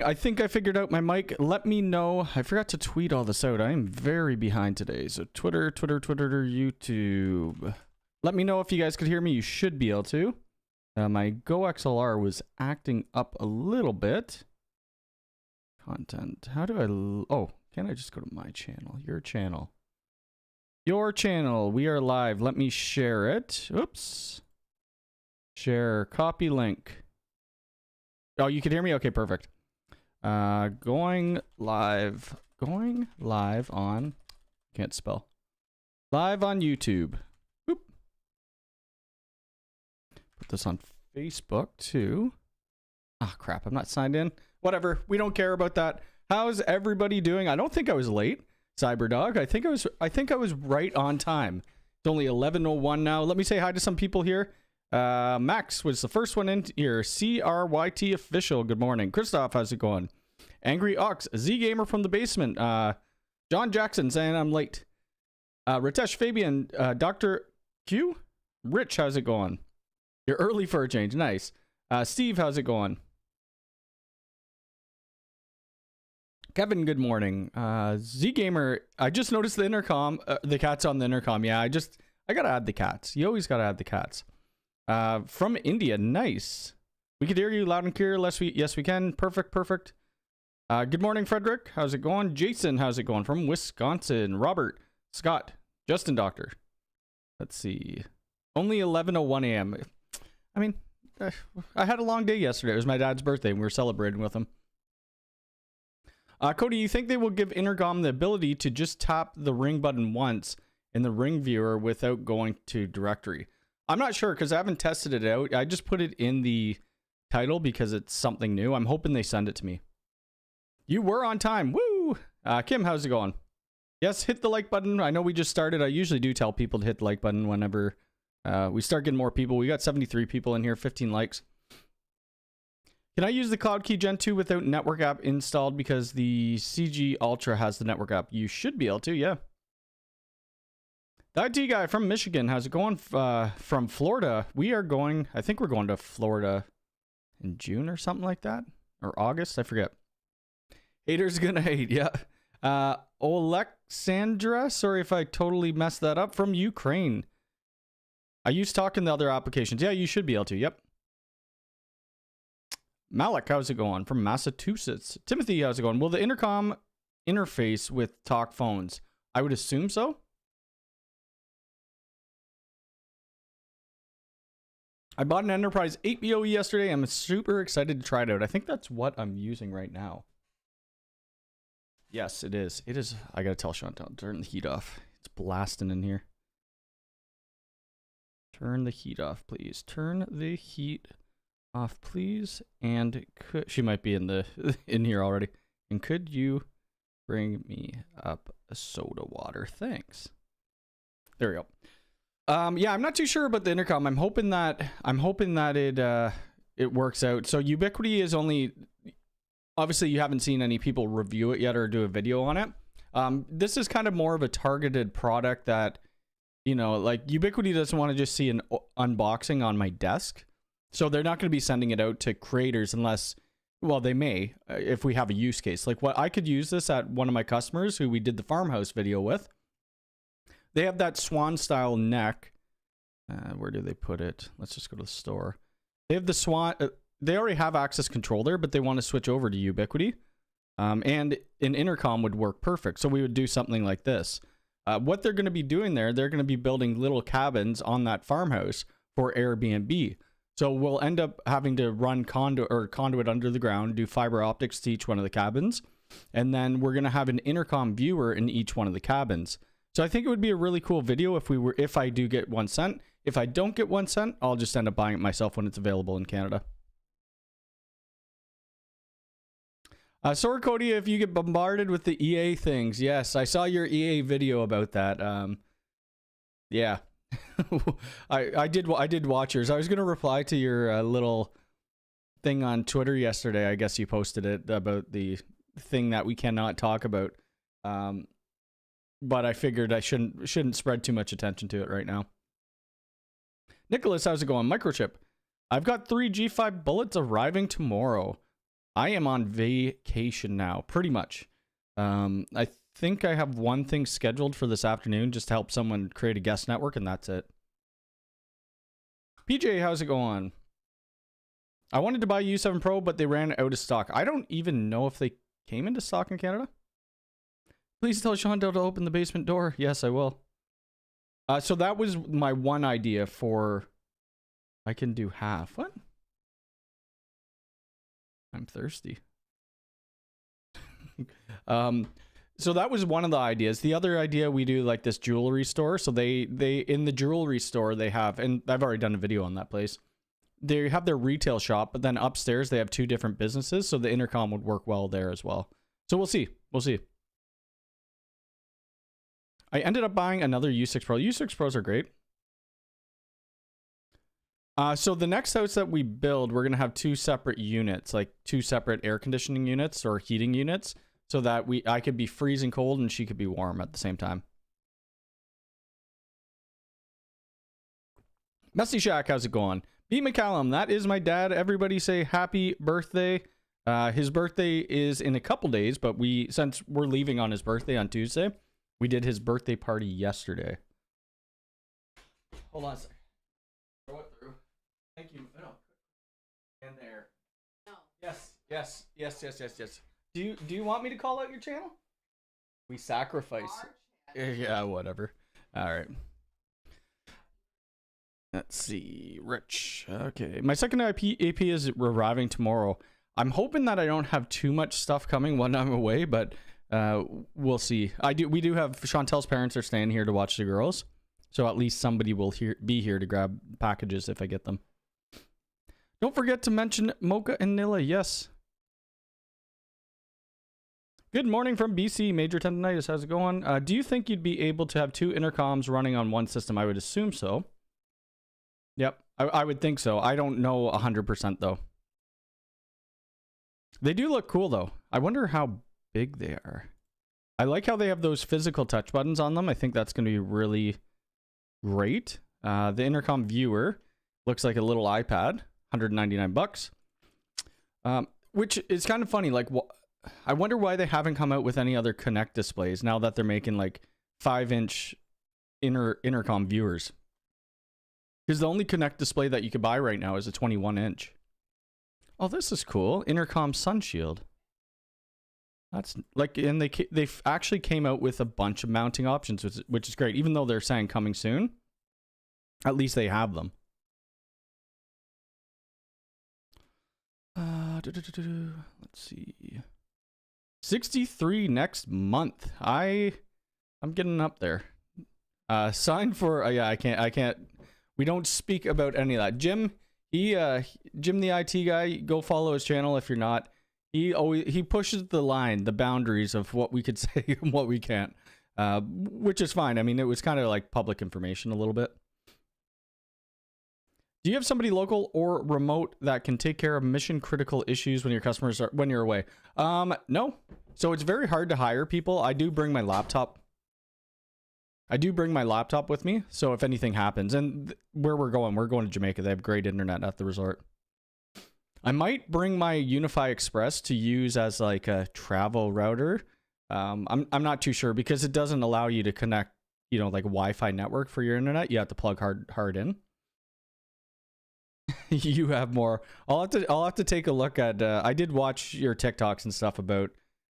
I think I figured out my mic. Let me know. I forgot to tweet all this out. I am very behind today. So Twitter, YouTube. Let me know if you guys could hear me. You should be able to. My Go XLR was acting up a little bit. Content. How do I... Oh, can't I just go to my channel? Your channel. Your channel. We are live. Let me share it. Oops. Share. Copy link. Oh, you can hear me? Okay, perfect. Going live on, can't spell, live on YouTube. Oop. Put this on Facebook too. Ah, crap, I'm not signed in. Whatever, we don't care about that. How's everybody doing? I don't think I was late, Cyberdog. I think I was right on time. It's only 11:01 now. Let me say hi to some people here. Max was the first one in here. CRYT official. Good morning. Christoph, how's it going? Angry Ox, Z Gamer from the basement. John Jackson saying I'm late. Ritesh Fabian, Dr. Q. Rich, how's it going? You're early for a change. Nice. Steve, how's it going? Kevin, good morning. Z Gamer, I just noticed the intercom. The cat's on the intercom. Yeah, I gotta add the cats. You always gotta add the cats. From India, nice. We could hear you loud and clear. Yes, we can. Perfect. Good morning, Frederick. How's it going? Jason, how's it going? From Wisconsin. Robert, Scott, Justin Doctor. Let's see. Only 11:01 a.m. I mean, I had a long day yesterday. It was my dad's birthday, and we were celebrating with him. Cody, you think they will give Intercom the ability to just tap the ring button once in the ring viewer without going to directory? I'm not sure because I haven't tested it out. I just put it in the title because it's something new. I'm hoping they send it to me. You were on time. Woo! Kim, how's it going? Yes, hit the like button. I know we just started. I usually do tell people to hit the like button whenever we start getting more people. We got 73 people in here, 15 likes. Can I use the Cloud Key Gen 2 without network app installed because the CG Ultra has the network app? You should be able to, yeah. The IT guy from Michigan, how's it going? From Florida, we are going, I think we're going to Florida in June or something like that. Or August, I forget. Haters gonna hate, yeah. Alexandra, sorry if I totally messed that up, from Ukraine. I used talk in the other applications. Yeah, you should be able to, yep. Malik, how's it going? From Massachusetts. Timothy, how's it going? Will the intercom interface with talk phones? I would assume so. I bought an Enterprise 8 BOE yesterday. I'm super excited to try it out. I think that's what I'm using right now. Yes, it is. It is. I gotta tell Chantal, turn the heat off. It's blasting in here. Turn the heat off, please. Turn the heat off, please. And she might be in here already. And could you bring me up a soda water? Thanks. There we go. Yeah, I'm not too sure about the intercom. I'm hoping that it works out. So Ubiquiti is only, obviously you haven't seen any people review it yet or do a video on it. This is kind of more of a targeted product that, you know, like Ubiquiti doesn't want to just see an unboxing on my desk. So they're not going to be sending it out to creators unless, well, they may, if we have a use case. Like what I could use this at one of my customers who we did the Farmhouse video with. They have that swan style neck. Where do they put it? Let's just go to the store. They have the swan. They already have access control there, but they want to switch over to Ubiquiti. And an intercom would work perfect. So we would do something like this. What they're going to be doing there, they're going to be building little cabins on that farmhouse for Airbnb. So we'll end up having to run conduit under the ground, do fiber optics to each one of the cabins. And then we're going to have an intercom viewer in each one of the cabins. So I think it would be a really cool video if I do get 1 cent. If I don't get 1 cent, I'll just end up buying it myself when it's available in Canada. Sorry, Cody, if you get bombarded with the EA things. Yes, I saw your EA video about that. Yeah, I did watch yours. I was gonna reply to your little thing on Twitter yesterday. I guess you posted it about the thing that we cannot talk about. But I figured I shouldn't spread too much attention to it right now. Nicholas, how's it going? Microchip. I've got 3 G5 bullets arriving tomorrow. I am on vacation now, pretty much. I think I have one thing scheduled for this afternoon just to help someone create a guest network, and that's it. PJ, how's it going? I wanted to buy U7 Pro, but they ran out of stock. I don't even know if they came into stock in Canada. Please tell Chantel to open the basement door. Yes, I will. So that was my one idea for... I can do half. What? I'm thirsty. So that was one of the ideas. The other idea, we do like this jewelry store. So they in the jewelry store they have, and I've already done a video on that place. They have their retail shop, but then upstairs they have two different businesses. So the intercom would work well there as well. So we'll see. We'll see. I ended up buying another U6 Pro. U6 Pros are great. So the next house that we build, we're going to have two separate units, like two separate air conditioning units or heating units, so that I could be freezing cold and she could be warm at the same time. Messy Shack, how's it going? B. McCallum, that is my dad. Everybody say happy birthday. His birthday is in a couple days, but since we're leaving on his birthday on Tuesday, we did his birthday party yesterday. Hold on a second. Throw it through. Thank you. No. In there. No. Yes. Do you want me to call out your channel? We sacrifice. Yeah, whatever. All right. Let's see. Rich. Okay. My second AP is arriving tomorrow. I'm hoping that I don't have too much stuff coming when I'm away, but we'll see. We do have Chantel's parents are staying here to watch the girls, so at least somebody will be here to grab packages if I get them. Don't forget to mention Mocha and Nilla. Yes. Good morning from BC. Major tendonitis. How's it going? Do you think you'd be able to have two intercoms running on one system? I would assume so. Yep, I would think so. I don't know 100% though. They do look cool though. I wonder how big they are. I like how they have those physical touch buttons on them. I think that's going to be really great. The intercom viewer looks like a little iPad, $199. Which is kind of funny. Like, I wonder why they haven't come out with any other Connect displays now that they're making like 5-inch intercom viewers. Because the only Connect display that you could buy right now is a 21-inch. Oh, this is cool. Intercom sun shield. That's like, and they actually came out with a bunch of mounting options, which is great. Even though they're saying coming soon, at least they have them. Let's see. 63 next month. I'm getting up there. Sign for yeah, I can't. We don't speak about any of that. Jim, Jim the IT guy, go follow his channel if you're not. He pushes the line, the boundaries of what we could say and what we can't. Which is fine. I mean, it was kind of like public information a little bit. Do you have somebody local or remote that can take care of mission critical issues when you're away? No. So it's very hard to hire people. I do bring my laptop with me, so if anything happens, and where we're going to Jamaica. They have great internet at the resort. I might bring my Unifi Express to use as like a travel router. I'm not too sure because it doesn't allow you to connect, like a Wi-Fi network for your internet. You have to plug hard in. You have more. I'll have to take a look at. I did watch your TikToks and stuff about.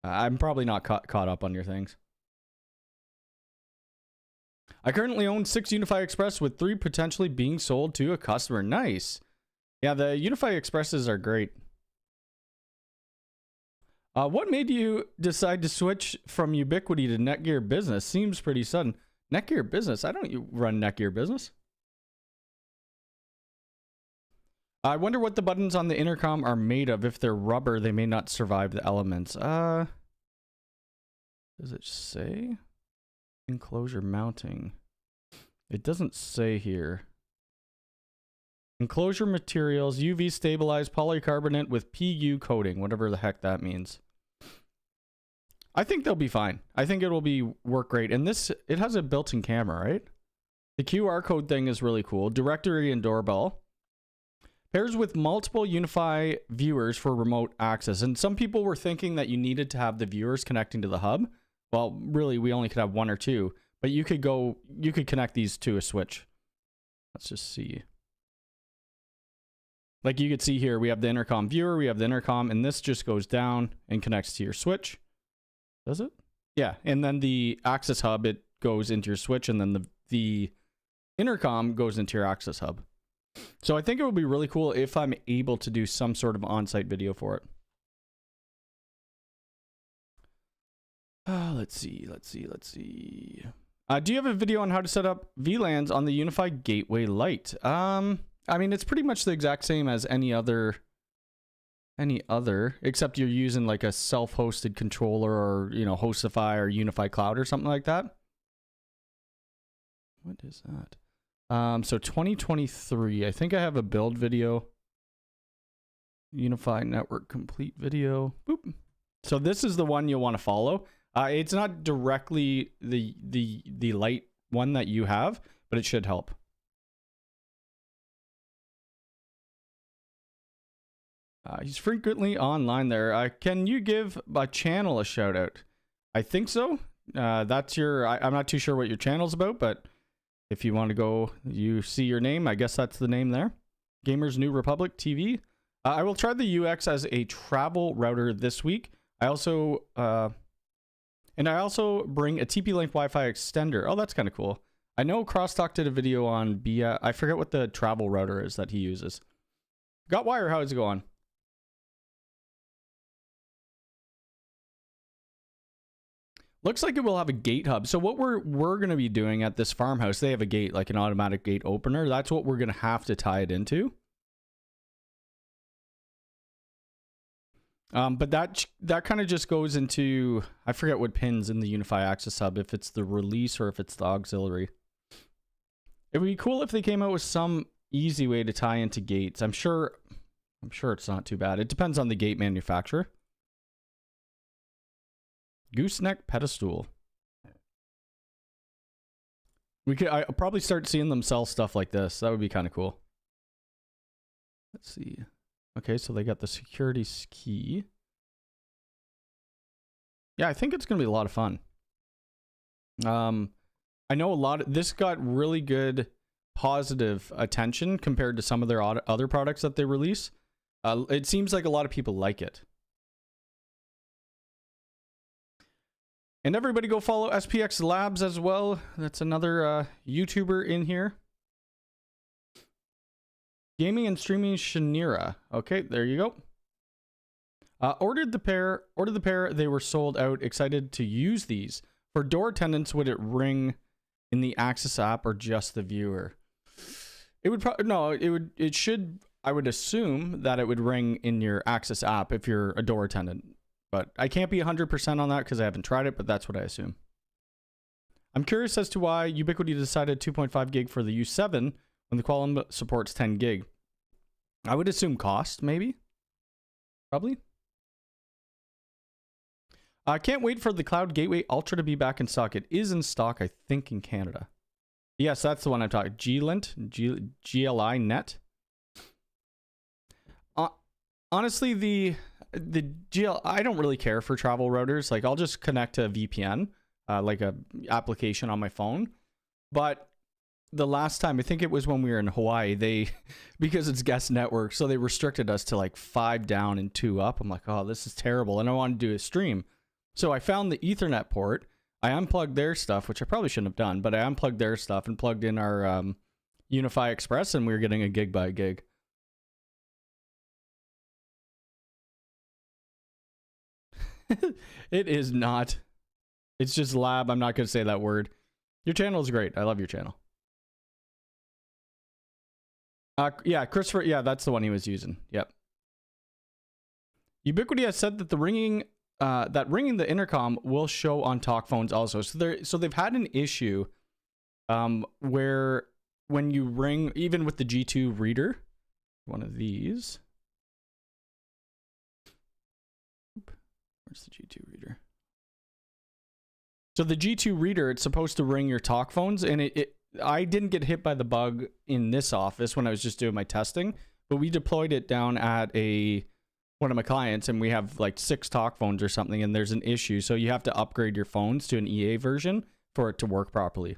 I'm probably not caught up on your things. I currently own 6 Unifi Express with 3 potentially being sold to a customer. Nice. Yeah, the Unifi Expresses are great. What made you decide to switch from Ubiquiti to Netgear Business? Seems pretty sudden. Netgear Business? I don't run Netgear Business. I wonder what the buttons on the intercom are made of. If they're rubber, they may not survive the elements. Does it say? Enclosure mounting. It doesn't say here. Enclosure materials, UV stabilized polycarbonate with PU coating, whatever the heck that means. I think they'll be fine. I think it'll work great. And it has a built-in camera, right? The QR code thing is really cool. Directory and doorbell. Pairs with multiple Unifi viewers for remote access. And some people were thinking that you needed to have the viewers connecting to the hub. Well, really, we only could have one or two, but you could connect these to a switch. Let's just see. Like you could see here, we have the intercom viewer, we have the intercom, and this just goes down and connects to your switch. Does it? Yeah, and then the access hub, it goes into your switch, and then the intercom goes into your access hub. So I think it would be really cool if I'm able to do some sort of on-site video for it. Let's see. Do you have a video on how to set up VLANs on the Unifi Gateway Lite? I mean, it's pretty much the exact same as any other, except you're using like a self-hosted controller or, you know, Hostify or Unifi Cloud or something like that. What is that? So 2023, I think I have a build video. Unifi Network Complete video. Boop. So this is the one you'll want to follow. It's not directly the light one that you have, but it should help. He's frequently online there. Can you give a channel a shout out? I think so. That's your, I'm not too sure what your channel's about, but if you want to go, you see your name, I guess that's the name there. Gamers New Republic TV. I will try the UX as a travel router this week. I also bring a TP-Link Wi-Fi extender. Oh, that's kind of cool. I know Crosstalk did a video on I forget what the travel router is that he uses. Got Wire, how's it going? Looks like it will have a gate hub. So what we're going to be doing at this farmhouse, they have a gate, like an automatic gate opener. That's what we're going to have to tie it into. But that kind of just goes into, I forget what pins in the Unifi Access Hub, if it's the release or if it's the auxiliary. It would be cool if they came out with some easy way to tie into gates. I'm sure it's not too bad. It depends on the gate manufacturer. Gooseneck pedestal. I'll probably start seeing them sell stuff like this. That would be kind of cool. Let's see. Okay, so they got the security key. Yeah, I think it's going to be a lot of fun. I know this got really good positive attention compared to some of their other products that they release. It seems like a lot of people like it. And everybody go follow SPX Labs as well. That's another YouTuber in here. Gaming and streaming Shanira. Okay, there you go. Ordered the pair. They were sold out. Excited to use these. For door attendants, would it ring in the Access app or just the viewer? It would probably, no, it should, I would assume that it would ring in your Access app if you're a door attendant. But I can't be 100% on that because I haven't tried it, but that's what I assume. I'm curious as to why Ubiquiti decided 2.5 gig for the U7 when the Qualcomm supports 10 gig. I would assume cost, maybe? Probably. I can't wait for the Cloud Gateway Ultra to be back in stock. It is in stock, I think, in Canada. Yes, that's the one I'm talking. GLI Net. Honestly, the I don't really care for travel routers. Like, I'll just connect to a VPN, like a application on my phone. But the last time, I think it was when we were in Hawaii, because it's guest network, so they restricted us to like 5 down and 2 up. I'm like, oh, this is terrible. And I wanted to do a stream. So I found the Ethernet port. I unplugged their stuff, which I probably shouldn't have done, but I unplugged their stuff and plugged in our Unifi Express, and we were getting a gig by gig. It is not. It's just lab. I'm not going to say that word. Your channel is great. I love your channel. Yeah, Christopher. Yeah, that's the one he was using. Yep. Ubiquiti has said that ringing the intercom will show on talk phones also. So they've had an issue where when you ring, even with the G2 reader, one of these. Where's the G2 reader? So the G2 reader, it's supposed to ring your talk phones, and I didn't get hit by the bug in this office when I was just doing my testing, but we deployed it down at one of my clients, and we have like 6 talk phones or something, and there's an issue. So you have to upgrade your phones to an EA version for it to work properly,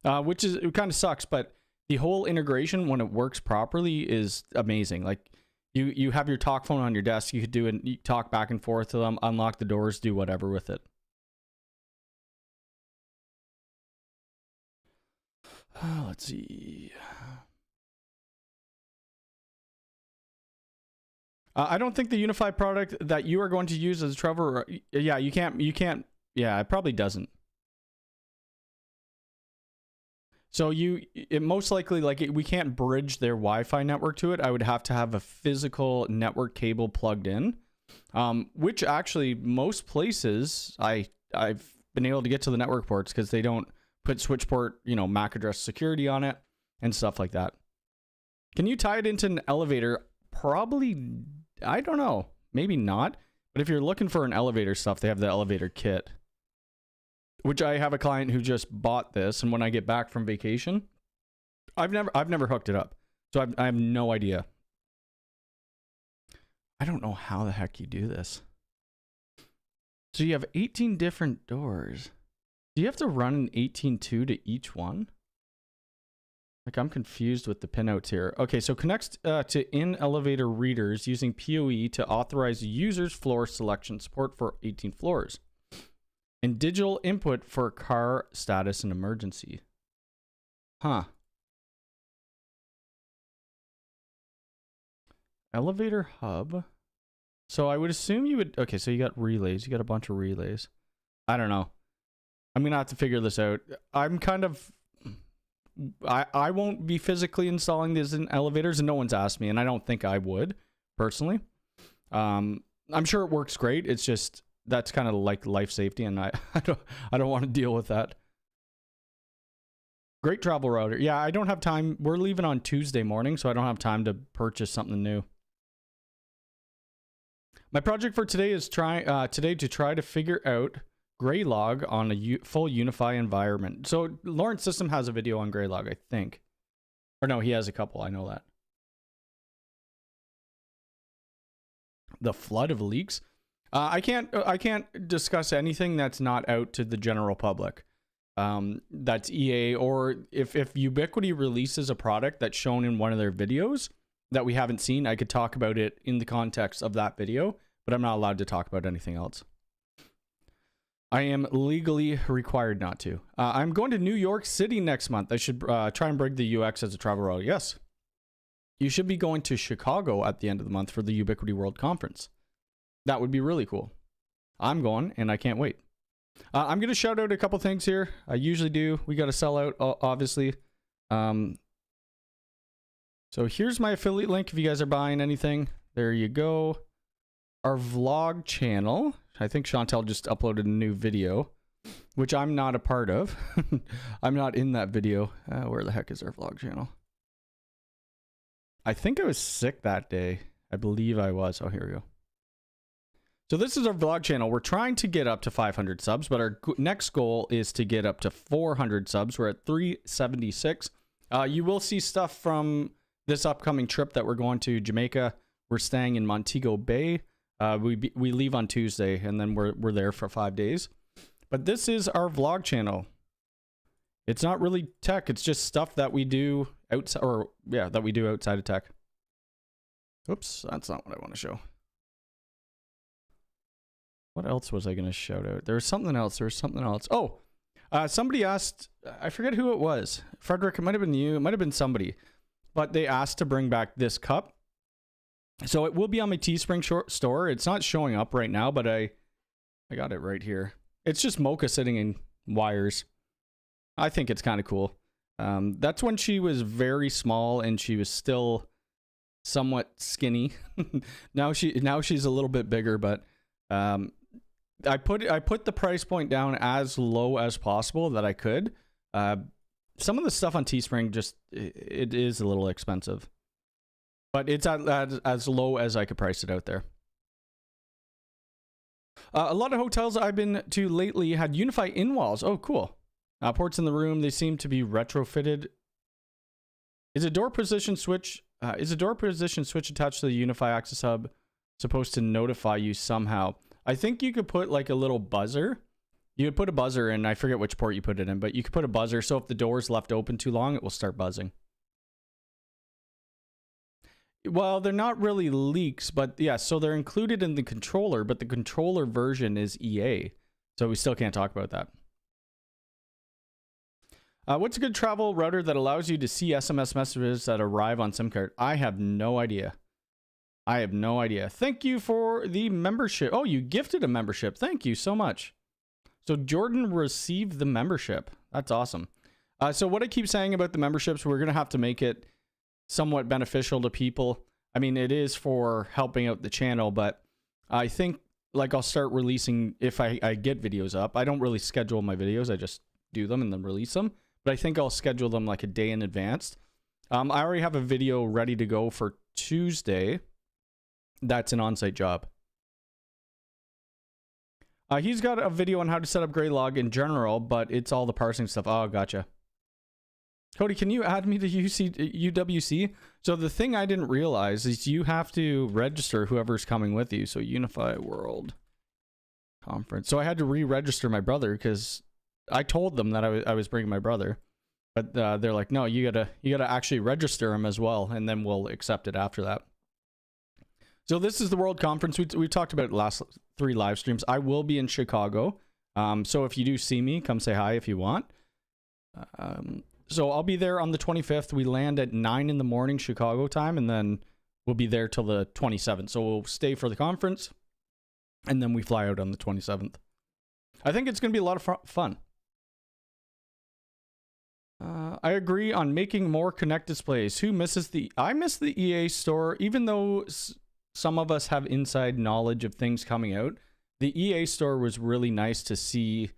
which is, it kind of sucks, but the whole integration when it works properly is amazing. Like you have your talk phone on your desk, you could do it, you talk back and forth to them, unlock the doors, do whatever with it. Let's see. I don't think the Unifi product that you are going to use as a travel, yeah, you can't, yeah, it probably doesn't. So it most likely, like, we can't bridge their Wi-Fi network to it. I would have to have a physical network cable plugged in, which actually most places I've been able to get to the network ports because they don't put switch port, MAC address security on it and stuff like that. Can you tie it into an elevator? Probably, I don't know, maybe not. But if you're looking for an elevator stuff, they have the elevator kit, which I have a client who just bought this, and when I get back from vacation, I've never hooked it up, so I have no idea. I don't know how the heck you do this. So you have 18 different doors. Do you have to run an 18.2 to each one? Like, I'm confused with the pinouts here. Okay, so connects to in-elevator readers using PoE to authorize users' floor selection support for 18 floors. And digital input for car status and emergency. Huh. Elevator hub. So I would assume you would... Okay, so you got relays. You got a bunch of relays. I don't know. I'm going to have to figure this out. I'm kind of... I won't be physically installing these in elevators, and no one's asked me, and I don't think I would, personally. I'm sure it works great. It's just... That's kind of like life safety, and I don't want to deal with that. Great travel router. Yeah, I don't have time. We're leaving on Tuesday morning, so I don't have time to purchase something new. My project for today is to try to figure out Graylog on a full Unifi environment. So Lawrence System has a video on Graylog, I think. Or no, he has a couple. I know that. The flood of leaks. I can't discuss anything that's not out to the general public. That's EA, or if Ubiquiti releases a product that's shown in one of their videos that we haven't seen, I could talk about it in the context of that video, but I'm not allowed to talk about anything else. I am legally required not to. I'm going to New York City next month. I should try and bring the UX as a travel route. Yes. You should be going to Chicago at the end of the month for the Ubiquiti World Conference. That would be really cool. I'm going, and I can't wait. I'm going to shout out a couple things here. I usually do. We got to sell out, obviously. So here's my affiliate link if you guys are buying anything. There you go. Our vlog channel. I think Chantel just uploaded a new video, which I'm not a part of. I'm not in that video. Where the heck is our vlog channel? I think I was sick that day. I believe I was. Oh, here we go. So this is our vlog channel. We're trying to get up to 500 subs, but our next goal is to get up to 400 subs. We're at 376. You will see stuff from this upcoming trip that we're going to Jamaica. We're staying in Montego Bay. We leave on Tuesday, and then we're there for 5 days. But this is our vlog channel. It's not really tech. It's just stuff that we do outside, or yeah, that we do outside of tech. Oops, that's not what I want to show. What else was I going to shout out? There was something else. Oh, somebody asked, I forget who it was. Frederick, it might have been you. It might have been somebody. But they asked to bring back this cup. So it will be on my Teespring store. It's not showing up right now, but I got it right here. It's just Mocha sitting in wires. I think it's kind of cool. That's when she was very small and she was still somewhat skinny. now she's a little bit bigger, but I put the price point down as low as possible that I could. Some of the stuff on Teespring it is a little expensive, but it's at as low as I could price it out there. A lot of hotels I've been to lately had Unifi in-walls. Oh, cool. Ports in the room, they seem to be retrofitted. Is a door position switch Is a door position switch attached to the Unifi access hub supposed to notify you somehow? I think you could put like a little buzzer. You could put a buzzer in. I forget which port you put it in, but you could put a buzzer. So if the door is left open too long, it will start buzzing. Well, they're not really leaks, but yeah, so they're included in the controller, but the controller version is EA. So we still can't talk about that. What's a good travel router that allows you to see SMS messages that arrive on SIM card? I have no idea. I have no idea. Thank you for the membership. Oh, you gifted a membership. Thank you so much. So Jordan received the membership. That's awesome. So what I keep saying about the memberships, we're going to have to make it somewhat beneficial to people. I mean, it is for helping out the channel, but I think like I'll start releasing if I get videos up. I don't really schedule my videos. I just do them and then release them. But I think I'll schedule them like a day in advance. I already have a video ready to go for Tuesday. That's an on-site job. He's got a video on how to set up Greylog in general, but it's all the parsing stuff. Oh, gotcha. Cody, can you add me to UWC? So the thing I didn't realize is you have to register whoever's coming with you. So Unifi World Conference. So I had to re-register my brother because I told them that I was bringing my brother, but they're like, no, you gotta actually register him as well, and then we'll accept it after that. So this is the World Conference. We talked about it last 3 live streams. I will be in Chicago. So if you do see me, come say hi if you want. So I'll be there on the 25th. We land at 9 in the morning Chicago time, and then we'll be there till the 27th. So we'll stay for the conference, and then we fly out on the 27th. I think it's going to be a lot of fun. I agree on making more Connect displays. Who misses I miss the EA store, even though some of us have inside knowledge of things coming out. The EA store was really nice to see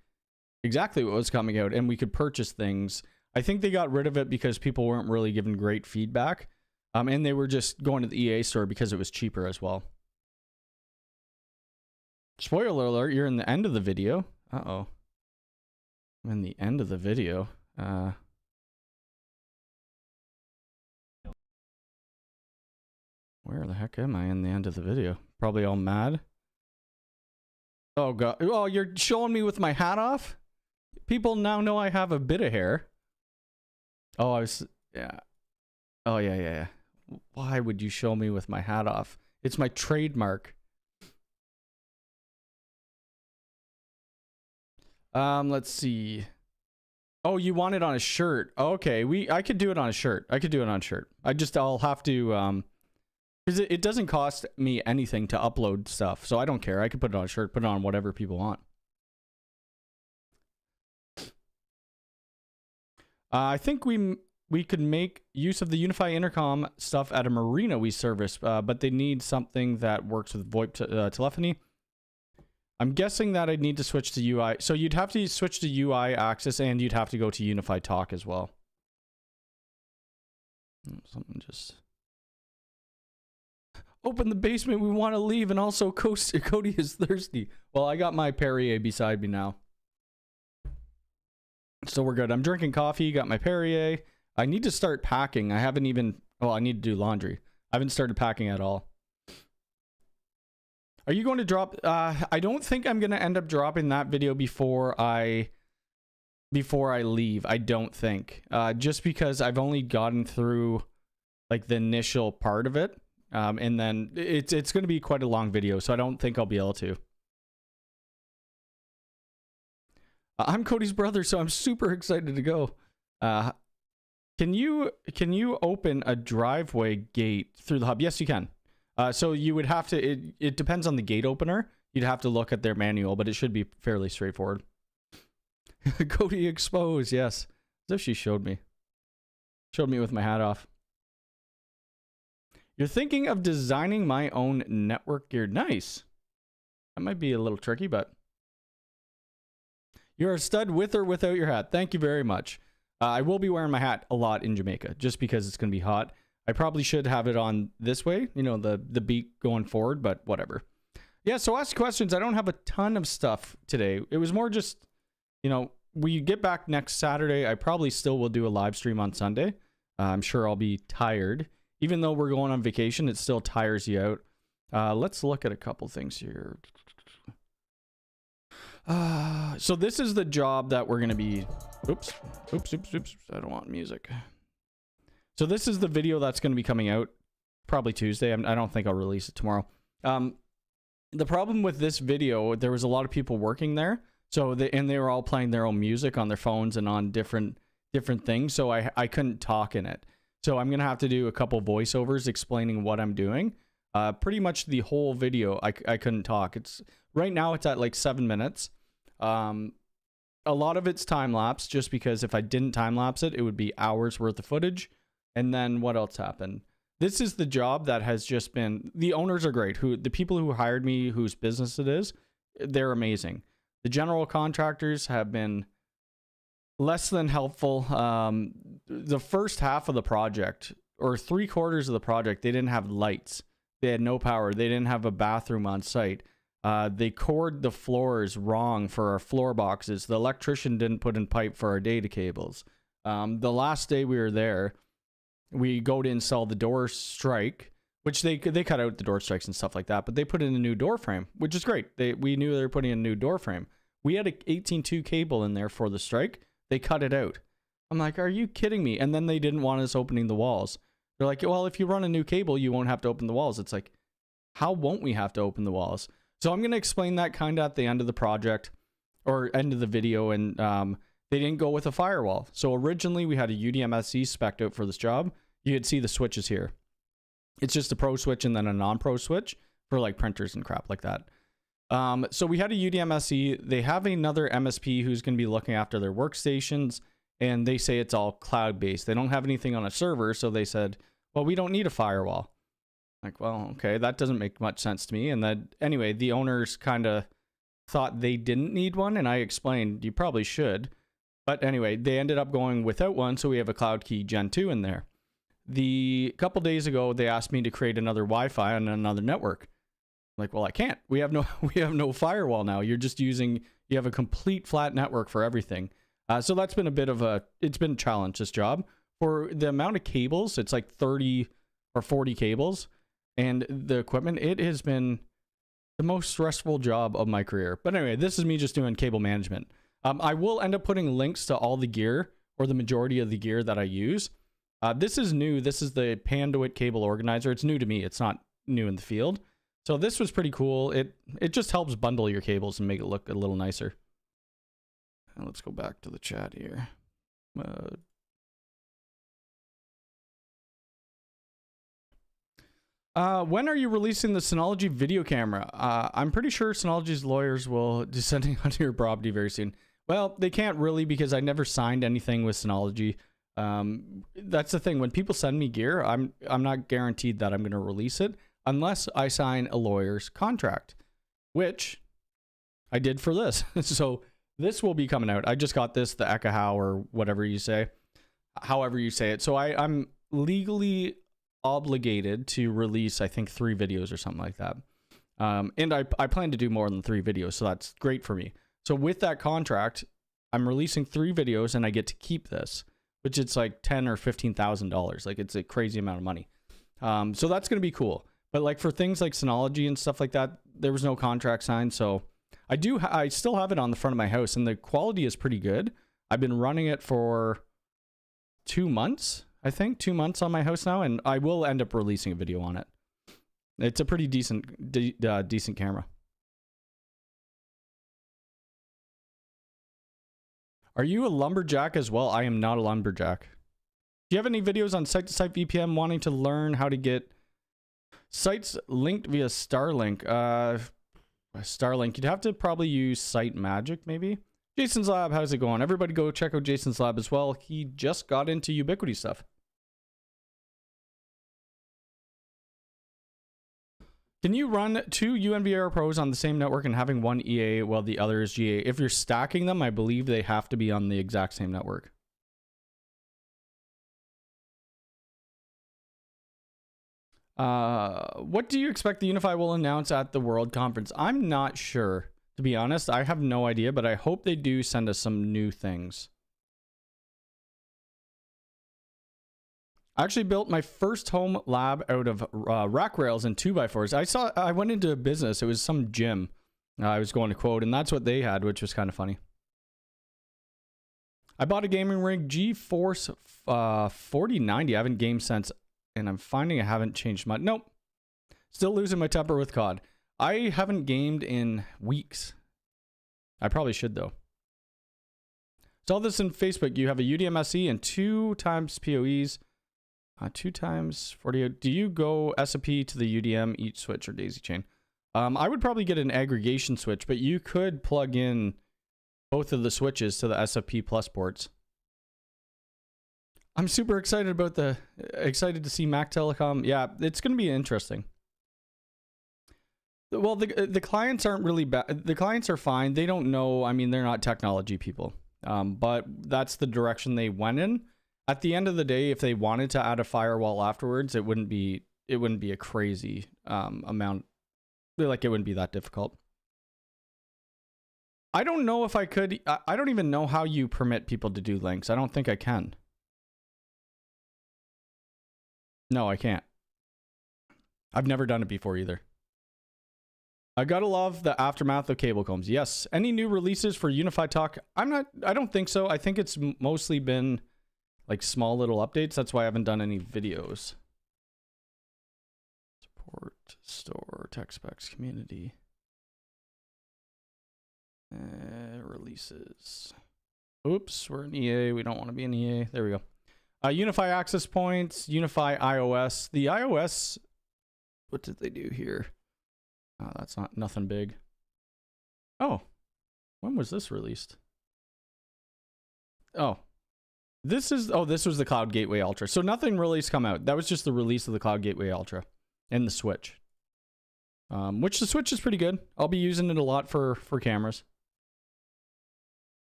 exactly what was coming out, and we could purchase things. I think they got rid of it because people weren't really giving great feedback. And they were just going to the EA store because it was cheaper as well. Spoiler alert, you're in the end of the video. Uh-oh. I'm in the end of the video. Where the heck am I in the end of the video? Probably all mad. Oh, God. Oh, you're showing me with my hat off? People now know I have a bit of hair. Oh, yeah. Oh, yeah. Why would you show me with my hat off? It's my trademark. Let's see. Oh, you want it on a shirt. Okay, I could do it on a shirt. I'll have to, because it doesn't cost me anything to upload stuff, so I don't care. I could put it on a shirt, put it on whatever people want. I think we could make use of the Unifi Intercom stuff at a marina we service, but they need something that works with VoIP telephony. I'm guessing that I'd need to switch to UI. So you'd have to switch to UI access, and you'd have to go to Unifi Talk as well. Something just... Open the basement, we want to leave, and also Cody is thirsty. Well, I got my Perrier beside me now. So we're good. I'm drinking coffee, got my Perrier. I need to start packing. I haven't even... Well, I need to do laundry. I haven't started packing at all. Are you going to drop... I don't think I'm going to end up dropping that video before I leave. I don't think. Just because I've only gotten through like the initial part of it. And then it's going to be quite a long video, so I don't think I'll be able to. I'm Cody's brother, so I'm super excited to go. Can you open a driveway gate through the hub? Yes, you can. So you would have to, it depends on the gate opener. You'd have to look at their manual, but it should be fairly straightforward. Cody exposed, yes. As if she showed me. Showed me with my hat off. You're thinking of designing my own network gear. Nice. That might be a little tricky, but... You're a stud with or without your hat. Thank you very much. I will be wearing my hat a lot in Jamaica, just because it's going to be hot. I probably should have it on this way, you know, the beak going forward, but whatever. Yeah, so ask questions. I don't have a ton of stuff today. It was more just, you know, we get back next Saturday. I probably still will do a live stream on Sunday. I'm sure I'll be tired. even though we're going on vacation, it still tires you out. Let's look at a couple things here. So this is the job that we're going to be... Oops. I don't want music. So this is the video that's going to be coming out probably Tuesday. I don't think I'll release it tomorrow. The problem with this video, there was a lot of people working there. So they were all playing their own music on their phones and on different things. So I couldn't talk in it. So I'm going to have to do a couple voiceovers explaining what I'm doing. Pretty much the whole video, I couldn't talk. Right now it's at like 7 minutes. A lot of it's time lapse, just because if I didn't time lapse it, it would be hours worth of footage. And then what else happened? This is the job that has just been, the owners are great. The people who hired me, whose business it is, they're amazing. The general contractors have been less than helpful. The first half of the project, or 3/4 of the project, they didn't have lights. They had no power. They didn't have a bathroom on site. They cored the floors wrong for our floor boxes. The electrician didn't put in pipe for our data cables. The last day we were there, we go to install the door strike, which they cut out the door strikes and stuff like that, but they put in a new door frame, which is great. We knew they were putting in a new door frame. We had an 18.2 cable in there for the strike. They cut it out. I'm like, are you kidding me? And then they didn't want us opening the walls. They're like, well, if you run a new cable, you won't have to open the walls. It's like, how won't we have to open the walls? So I'm going to explain that kind of at the end of the project, or end of the video. And they didn't go with a firewall. So originally we had a UDMSC spec'd out for this job. You could see the switches here. It's just a pro switch and then a non-pro switch for like printers and crap like that. So we had a UDMSC. They have another MSP who's going to be looking after their workstations, and they say it's all cloud-based. They don't have anything on a server, so they said, well, we don't need a firewall. Like, well, okay, that doesn't make much sense to me. And then anyway, the owners kind of thought they didn't need one, and I explained you probably should. But anyway, they ended up going without one, so we have a Cloud Key Gen 2 in there. The couple days ago, they asked me to create another Wi-Fi on another network. I'm like, well, I can't. We have no firewall now. You have a complete flat network for everything. So that's been it's been a challenge, this job. For the amount of cables, it's like 30 or 40 cables. And the equipment, it has been the most stressful job of my career. But anyway, this is me just doing cable management. I will end up putting links to all the gear, or the majority of the gear that I use. This is new. This is the Panduit cable organizer. It's new to me. It's not new in the field. So this was pretty cool. It just helps bundle your cables and make it look a little nicer. And let's go back to the chat here. When are you releasing the Sonology video camera? I'm pretty sure Sonology's lawyers will be sending onto your property very soon. Well, they can't really, because I never signed anything with Sonology. That's the thing. When people send me gear, I'm not guaranteed that I'm going to release it unless I sign a lawyer's contract, which I did for this. So this will be coming out. I just got this, the Ekahow, or whatever you say, however you say it. So I'm legally obligated to release, I think, 3 videos or something like that. And I plan to do more than 3 videos, so that's great for me. So with that contract, I'm releasing 3 videos and I get to keep this, which it's like $10,000 or $15,000. Like, it's a crazy amount of money. So that's going to be cool. But like for things like Sonology and stuff like that, there was no contract signed. So I still have it on the front of my house, and the quality is pretty good. I've been running it for 2 months, I think, 2 months on my house now, and I will end up releasing a video on it. It's a pretty decent camera. Are you a lumberjack as well? I am not a lumberjack. Do you have any videos on site-to-site VPN wanting to learn how to get sites linked via Starlink? Starlink, you'd have to probably use Site Magic, maybe. Jason's Lab, how's it going? Everybody go check out Jason's Lab as well. He just got into Ubiquiti stuff. Can you run 2 UNVR Pros on the same network and having one EA while the other is GA? If you're stacking them, I believe they have to be on the exact same network. What do you expect the Unifi will announce at the World Conference? I'm not sure, to be honest. I have no idea, but I hope they do send us some new things. I actually built my first home lab out of rack rails and 2x4s. I went into a business. It was some gym I was going to quote, and that's what they had, which was kind of funny. I bought a gaming rig, GeForce 4090. I haven't gamed since, and I'm finding I haven't changed much. Nope. Still losing my temper with COD. I haven't gamed in weeks. I probably should, though. Saw this in Facebook. You have a UDM SE and 2 times PoEs. 2 times 48. Do you go SFP to the UDM, each switch, or daisy chain? I would probably get an aggregation switch, but you could plug in both of the switches to the SFP plus ports. I'm super excited about excited to see Mac Telecom. Yeah, it's going to be interesting. Well, the clients aren't really bad. The clients are fine. They don't know. I mean, they're not technology people. But that's the direction they went in. At the end of the day, if they wanted to add a firewall afterwards, it wouldn't be a crazy amount. Like, it wouldn't be that difficult. I don't know if I could. I don't even know how you permit people to do links. I don't think I can. No, I can't. I've never done it before either. I gotta love the aftermath of cable combs. Yes. Any new releases for Unifi Talk? I don't think so. I think it's mostly been like small little updates. That's why I haven't done any videos. Support, store, tech specs, community. Releases. Oops, we're in EA. We don't want to be in EA. There we go. Unifi access points, Unifi iOS. The iOS, what did they do here? Oh, that's nothing big. Oh, when was this released? Oh, this was the Cloud Gateway Ultra. So nothing really's come out. That was just the release of the Cloud Gateway Ultra and the Switch. Which the Switch is pretty good. I'll be using it a lot for cameras.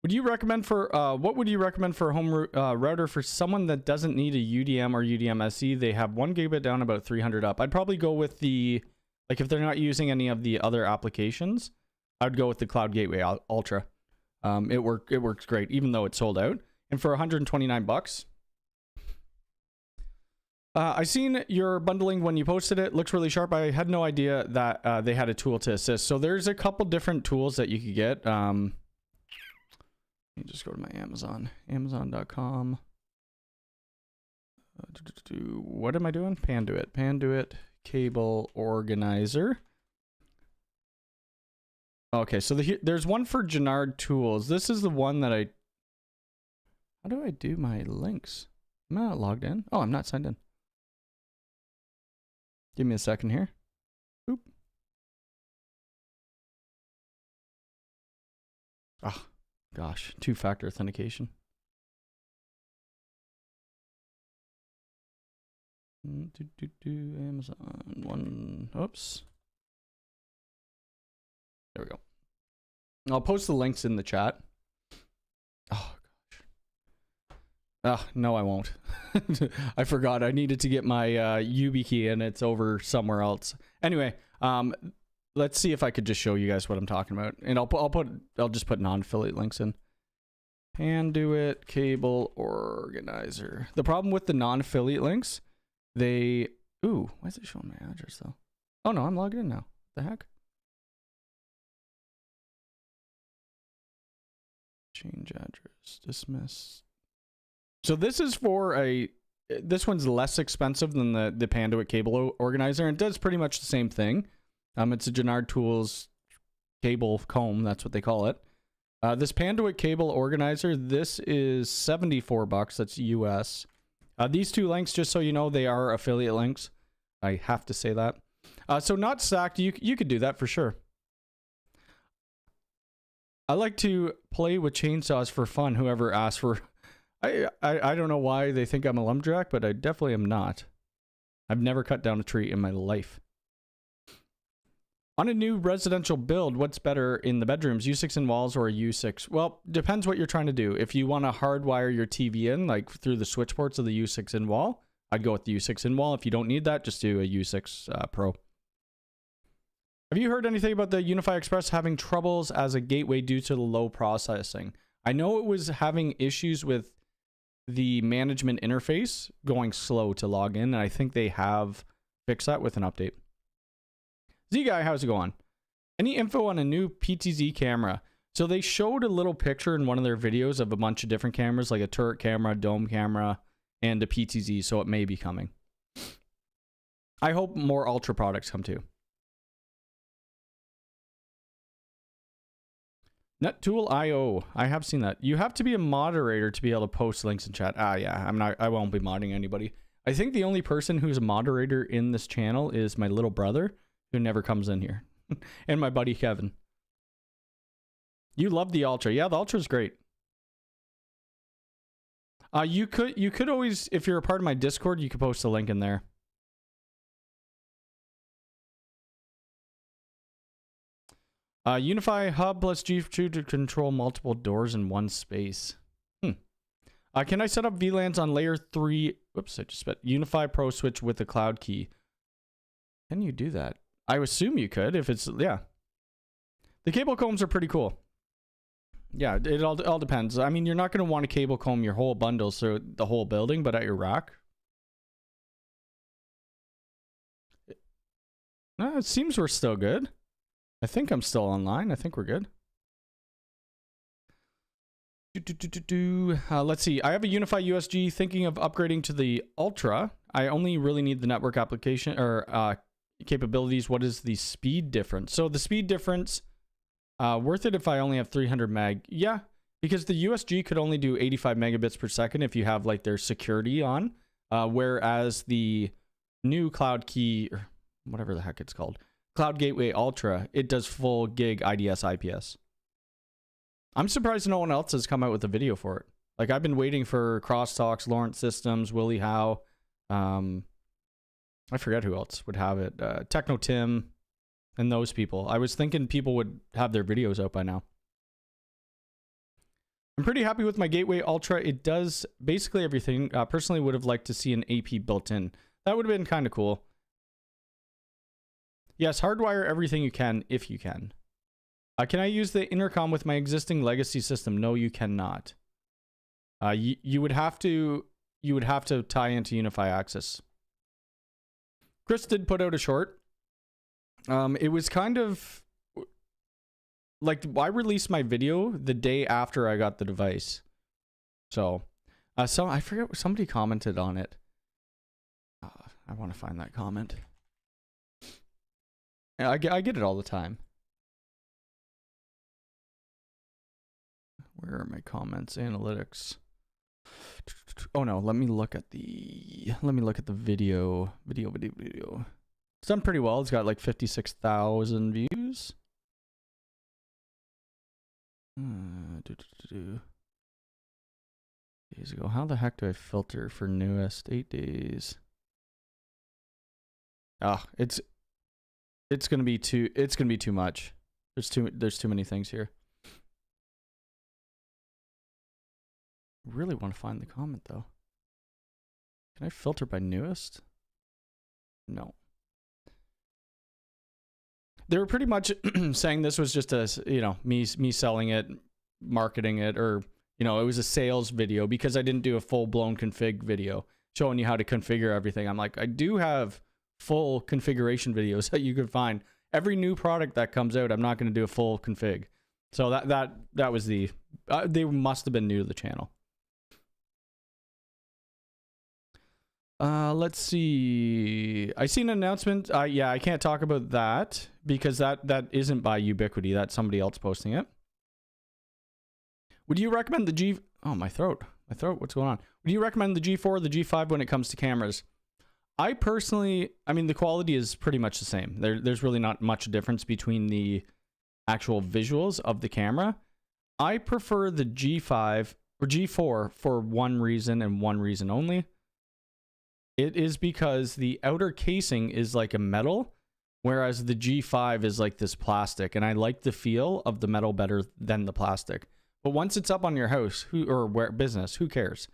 Would you recommend for what would you recommend for a home router for someone that doesn't need a UDM or UDM SE? They have 1 gigabit down, about 300 up. I'd probably go with the, like, if they're not using any of the other applications, I'd go with the Cloud Gateway Ultra. It works great, even though it's sold out. And for 129 bucks, I seen your bundling when you posted it. Looks really sharp. I had no idea that they had a tool to assist. So there's a couple different tools that you could get. Let me just go to my Amazon, amazon.com. What am I doing? Panduit cable organizer. Okay, so there's one for Gennard Tools. This is the one that how do I do my links? Am I not logged in? Oh, I'm not signed in. Give me a second here. Oop. Ah. Gosh, 2-factor authentication. Amazon one. Oops. There we go. I'll post the links in the chat. Oh gosh. No, I won't. I forgot. I needed to get my Ubiquiti, and it's over somewhere else. Anyway, let's see if I could just show you guys what I'm talking about, and I'll just put non-affiliate links in. Panduit cable organizer. The problem with the non-affiliate links, why is it showing my address though? Oh no, I'm logged in now. What the heck? Change address, dismiss. So this is for this one's less expensive than the Panduit cable organizer, and it does pretty much the same thing. It's a Gennard Tools cable comb. That's what they call it. This Panduit cable organizer, this is 74 bucks. That's US. These two links, just so you know, they are affiliate links. I have to say that. So not stacked. You could do that for sure. I like to play with chainsaws for fun. Whoever asked for, I don't know why they think I'm a lumberjack, but I definitely am not. I've never cut down a tree in my life. On a new residential build, what's better in the bedrooms, U6 in walls or a U6? Well, depends what you're trying to do. If you want to hardwire your TV in, like through the switch ports of the U6 in wall, I'd go with the U6 in wall. If you don't need that, just do a U6 Pro. Have you heard anything about the Unifi Express having troubles as a gateway due to the low processing? I know it was having issues with the management interface going slow to log in, and I think they have fixed that with an update. Z Guy, how's it going? Any info on a new PTZ camera? So they showed a little picture in one of their videos of a bunch of different cameras, like a turret camera, dome camera, and a PTZ, so it may be coming. I hope more Ultra products come too. NetTool.io. I have seen that. You have to be a moderator to be able to post links in chat. Yeah, I won't be modding anybody. I think the only person who's a moderator in this channel is my little brother, who never comes in here. And my buddy Kevin. You love the Ultra. Yeah, the Ultra's great. You could always, if you're a part of my Discord, you could post a link in there. Unifi hub plus G2 to control multiple doors in one space. Can I set up VLANs on layer 3? Whoops, I just spit. Unifi Pro switch with the cloud key. Can you do that? I assume you could if it's, yeah. The cable combs are pretty cool. Yeah, it all depends. I mean, you're not going to want to cable comb your whole bundle, so the whole building, but at your rack. It seems we're still good. I think I'm still online. I think we're good. Let's see. I have a Unifi USG thinking of upgrading to the Ultra. I only really need the network application or capabilities. What is the speed difference? So the speed difference, worth it if I only have 300 meg. Yeah, because the USG could only do 85 megabits per second if you have like their security on, whereas the new Cloud Key, or whatever the heck it's called, Cloud Gateway Ultra, it does full gig IDS IPS. I'm surprised no one else has come out with a video for it. Like, I've been waiting for Crosstalks, Lawrence Systems, Willie Howe. I forget who else would have it. Techno Tim and those people. I was thinking people would have their videos out by now. I'm pretty happy with my Gateway Ultra. It does basically everything. Personally would have liked to see an AP built in. That would have been kind of cool. Yes, hardwire everything you can if you can. Can I use the intercom with my existing legacy system? No, you cannot. You would have to tie into Unifi Access. Chris did put out a short. It was kind of like, I released my video the day after I got the device. So I forget, somebody commented on it. I want to find that comment. I get it all the time. Where are my comments? Analytics. Oh no, let me look at the video. Video. It's done pretty well. It's got like 56,000 views. Days ago. How the heck do I filter for newest? 8 days. It's gonna be too much. There's too many things here. Really want to find the comment though. Can I filter by newest? No. They were pretty much saying this was just a, me selling it, marketing it, or, it was a sales video because I didn't do a full-blown config video showing you how to configure everything. I'm like, I do have full configuration videos that you could find. Every new product that comes out, I'm not going to do a full config. So that was the, they must have been new to the channel. Let's see. I seen an announcement. Yeah, I can't talk about that because that isn't by Ubiquiti. That's somebody else posting it. Would you recommend the Oh, my throat. What's going on? Would you recommend the G4 or the G5 when it comes to cameras? I personally, the quality is pretty much the same. There's really not much difference between the actual visuals of the camera. I prefer the G5 or G4 for one reason and one reason only. It is because the outer casing is like a metal, whereas the G5 is like this plastic, and I like the feel of the metal better than the plastic. But once it's up on your house business, who cares?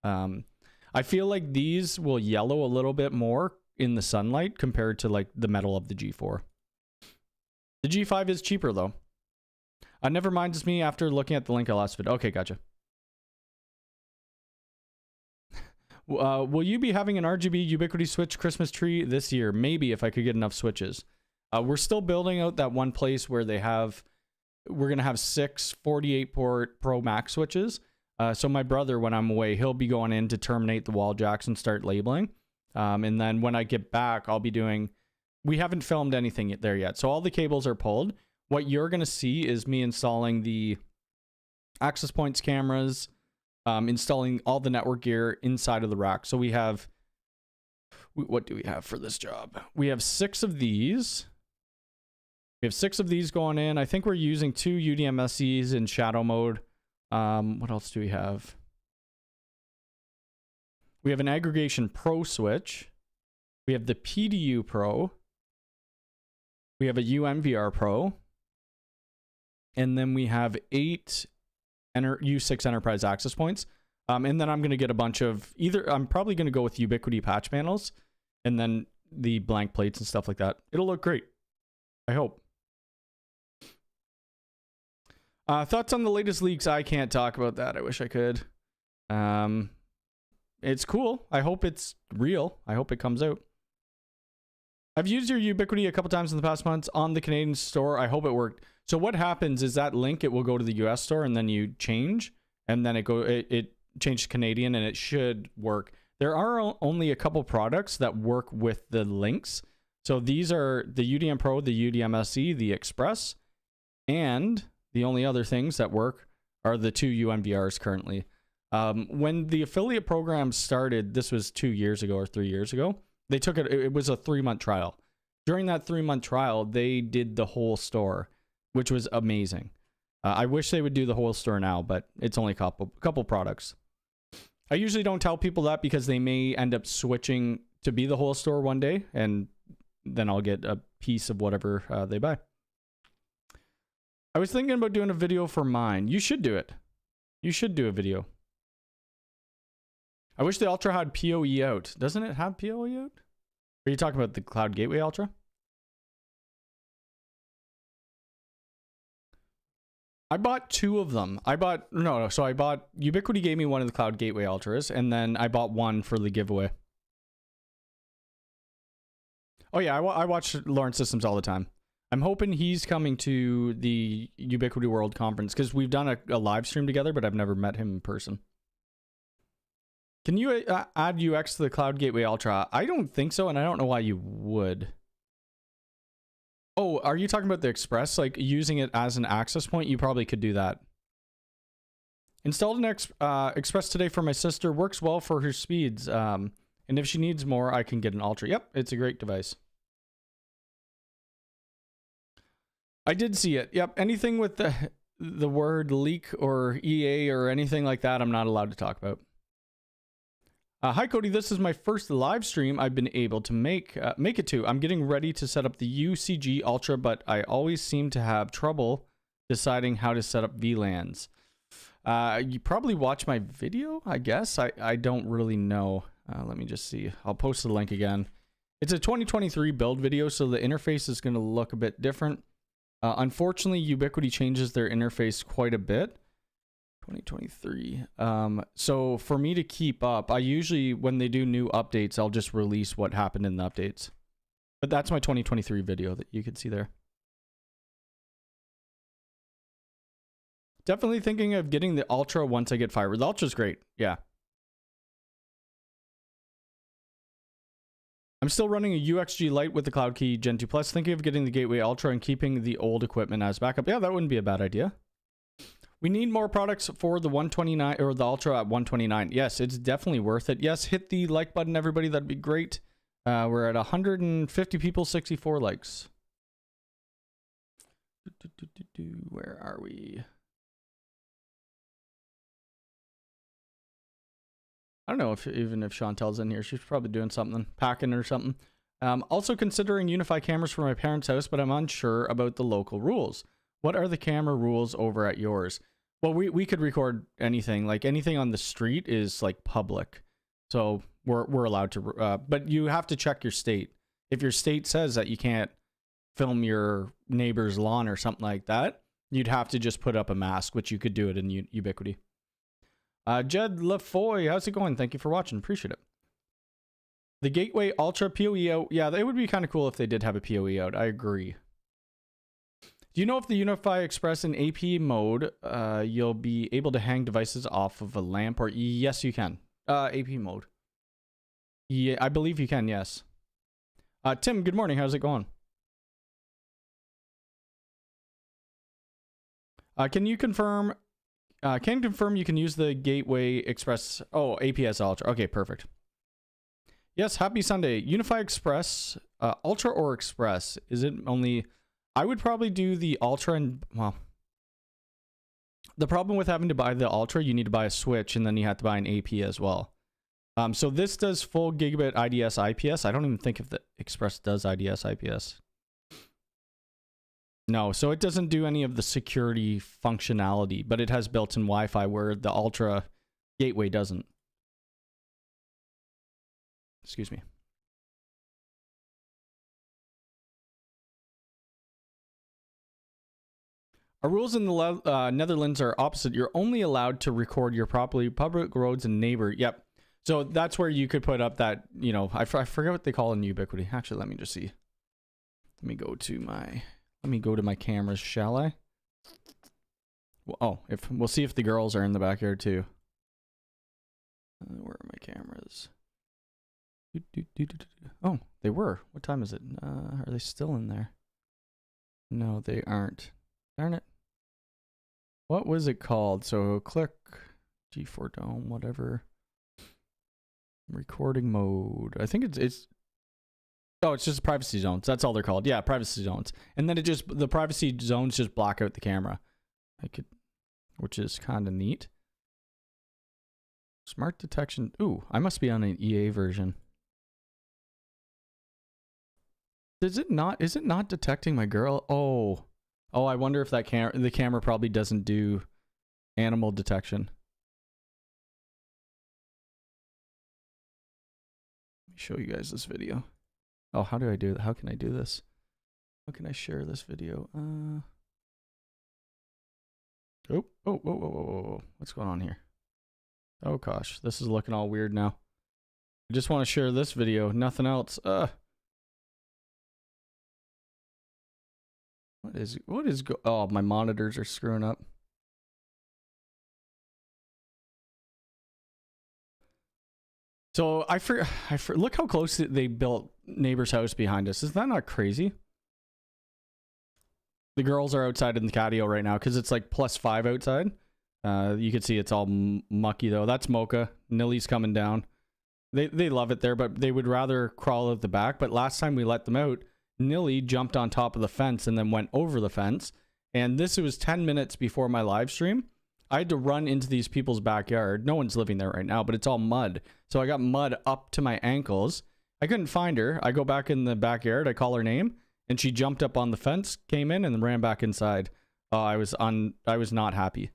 I feel like these will yellow a little bit more in the sunlight compared to like the metal of the G4. The G5 is cheaper though. Never mind, it's me after looking at the link I last video. Okay, gotcha. Will you be having an RGB Ubiquiti switch Christmas tree this year? Maybe, if I could get enough switches. We're still building out that one place where we're going to have 6 48-port Pro Max switches. So my brother, when I'm away, he'll be going in to terminate the wall jacks and start labeling. And then when I get back, I'll be doing... We haven't filmed anything there yet. So all the cables are pulled. What you're going to see is me installing the access points cameras, installing all the network gear inside of the rack. So we have... What do we have for this job? We have 6 of these. We have 6 of these going in. I think we're using 2 UDMSEs in shadow mode. What else do we have? We have an aggregation Pro switch. We have the PDU Pro. We have a UMVR Pro. And then we have 8 U6 enterprise access points. And then I'm going to get a bunch of I'm probably going to go with Ubiquiti patch panels and then the blank plates and stuff like that. It'll look great. I hope. Thoughts on the latest leaks? I can't talk about that. I wish I could. It's cool. I hope it's real. I hope it comes out. I've used your Ubiquiti a couple times in the past months on the Canadian store. I hope it worked. So what happens is that link, it will go to the US store and then you change and then it changes Canadian and it should work. There are only a couple products that work with the links. So these are the UDM Pro, the UDMSE, the Express, and the only other things that work are the 2 UMVRs currently. When the affiliate program started, this was 2 years ago or 3 years ago, they took it was a 3-month trial. During that 3-month trial, they did the whole store, which was amazing. I wish they would do the whole store now, but it's only a couple products. I usually don't tell people that because they may end up switching to be the whole store one day, and then I'll get a piece of whatever they buy. I was thinking about doing a video for mine. You should do it. You should do a video. I wish the Ultra had PoE out. Doesn't it have PoE out? Are you talking about the Cloud Gateway Ultra? I bought 2 of them. So I bought, Ubiquiti gave me one of the Cloud Gateway Ultras, and then I bought one for the giveaway. Oh yeah, I watch Lawrence Systems all the time. I'm hoping he's coming to the Ubiquiti World Conference, because we've done a live stream together, but I've never met him in person. Can you add UX to the Cloud Gateway Ultra? I don't think so, and I don't know why you would. Oh, are you talking about the Express? Like using it as an access point? You probably could do that. Installed an Express today for my sister. Works well for her speeds. And if she needs more, I can get an Ultra. Yep, it's a great device. I did see it. Yep, anything with the word leak or EA or anything like that, I'm not allowed to talk about. Hi Cody, this is my first live stream I've been able to make it to. I'm getting ready to set up the UCG Ultra, but I always seem to have trouble deciding how to set up VLANs. You probably watch my video, I guess. I don't really know. Let me just see. I'll post the link again. It's a 2023 build video, so the interface is going to look a bit different. Unfortunately, Ubiquiti changes their interface quite a bit. 2023. So for me to keep up, I usually, when they do new updates, I'll just release what happened in the updates. But that's my 2023 video that you can see there. Definitely thinking of getting the Ultra once I get fiber. The Ultra's great. Yeah. I'm still running a UXG Lite with the Cloud Key Gen 2 Plus. Thinking of getting the Gateway Ultra and keeping the old equipment as backup. Yeah, that wouldn't be a bad idea. We need more products for the 129 or the Ultra at 129. Yes, it's definitely worth it. Yes, hit the like button, everybody. That'd be great. We're at 150 people, 64 likes. Where are we? I don't know even if Chantel's in here. She's probably doing something, packing or something. Also considering Unifi cameras for my parents' house, but I'm unsure about the local rules. What are the camera rules over at yours? Well, we could record anything. Like anything on the street is like public. So we're allowed to, but you have to check your state. If your state says that you can't film your neighbor's lawn or something like that, You'd have to just put up a mask, which you could do it in Ubiquiti. Jed LaFoy, how's it going? Thank you for watching. Appreciate it. The Gateway Ultra PoE out. Yeah, it would be kind of cool if they did have a PoE out. I agree. Do you know if the Unifi Express in AP mode, you'll be able to hang devices off of a lamp? Or yes, you can. AP mode. Yeah, I believe you can, yes. Tim, good morning. How's it going? Can you confirm you can use the Gateway Express? Oh, APS Ultra. Okay, perfect. Yes, happy Sunday. Unifi Express, Ultra or Express? Is it only... I would probably do the Ultra and... Well, the problem with having to buy the Ultra, you need to buy a switch and then you have to buy an AP as well. So this does full gigabit IDS IPS. I don't even think if the Express does IDS IPS. No, so it doesn't do any of the security functionality, but it has built-in Wi-Fi where the Ultra Gateway doesn't. Excuse me. Our rules in the Netherlands are opposite. You're only allowed to record your public roads and neighbor. Yep. So that's where you could put up that, you know, I forget what they call in Ubiquiti. Actually, let me just see. Let me go to my cameras, shall I? Well, oh, we'll see if the girls are in the backyard too. Where are my cameras? Oh, they were. What time is it? Are they still in there? No, they aren't. Darn it. What was it called? So click G4 Dome, whatever. Recording mode. I think it's oh, it's just privacy zones. That's all they're called. Yeah, privacy zones. And then the privacy zones just block out the camera. Which is kind of neat. Smart detection. Ooh, I must be on an EA version. Is it not detecting my girl? Oh, I wonder if the camera probably doesn't do animal detection. Let me show you guys this video. Oh, how do I do that? How can I do this? How can I share this video? Whoa. What's going on here? Oh gosh, this is looking all weird now. I just want to share this video, nothing else. Oh, my monitors are screwing up. So look how close they built neighbor's house behind us. Is that not crazy? The girls are outside in the patio right now because it's like +5 outside. You can see it's all mucky though. That's Mocha. Nilly's coming down. They love it there, but they would rather crawl out the back. But last time we let them out, Nilly jumped on top of the fence and then went over the fence. And this was 10 minutes before my live stream. I had to run into these people's backyard. No one's living there right now, but it's all mud. So I got mud up to my ankles. I couldn't find her. I go back in the backyard. I call her name, and she jumped up on the fence, came in, and then ran back inside. I was not happy.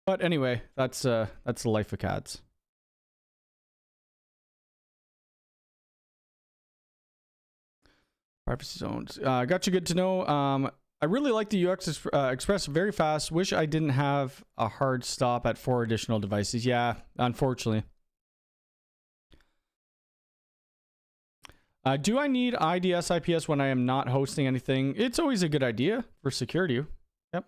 But anyway, that's the life of cats. Privacy zones. Got you good to know. I really like the UX Express, very fast. Wish I didn't have a hard stop at 4 additional devices. Yeah, unfortunately. Do I need IDS IPS when I am not hosting anything? It's always a good idea for security. Yep.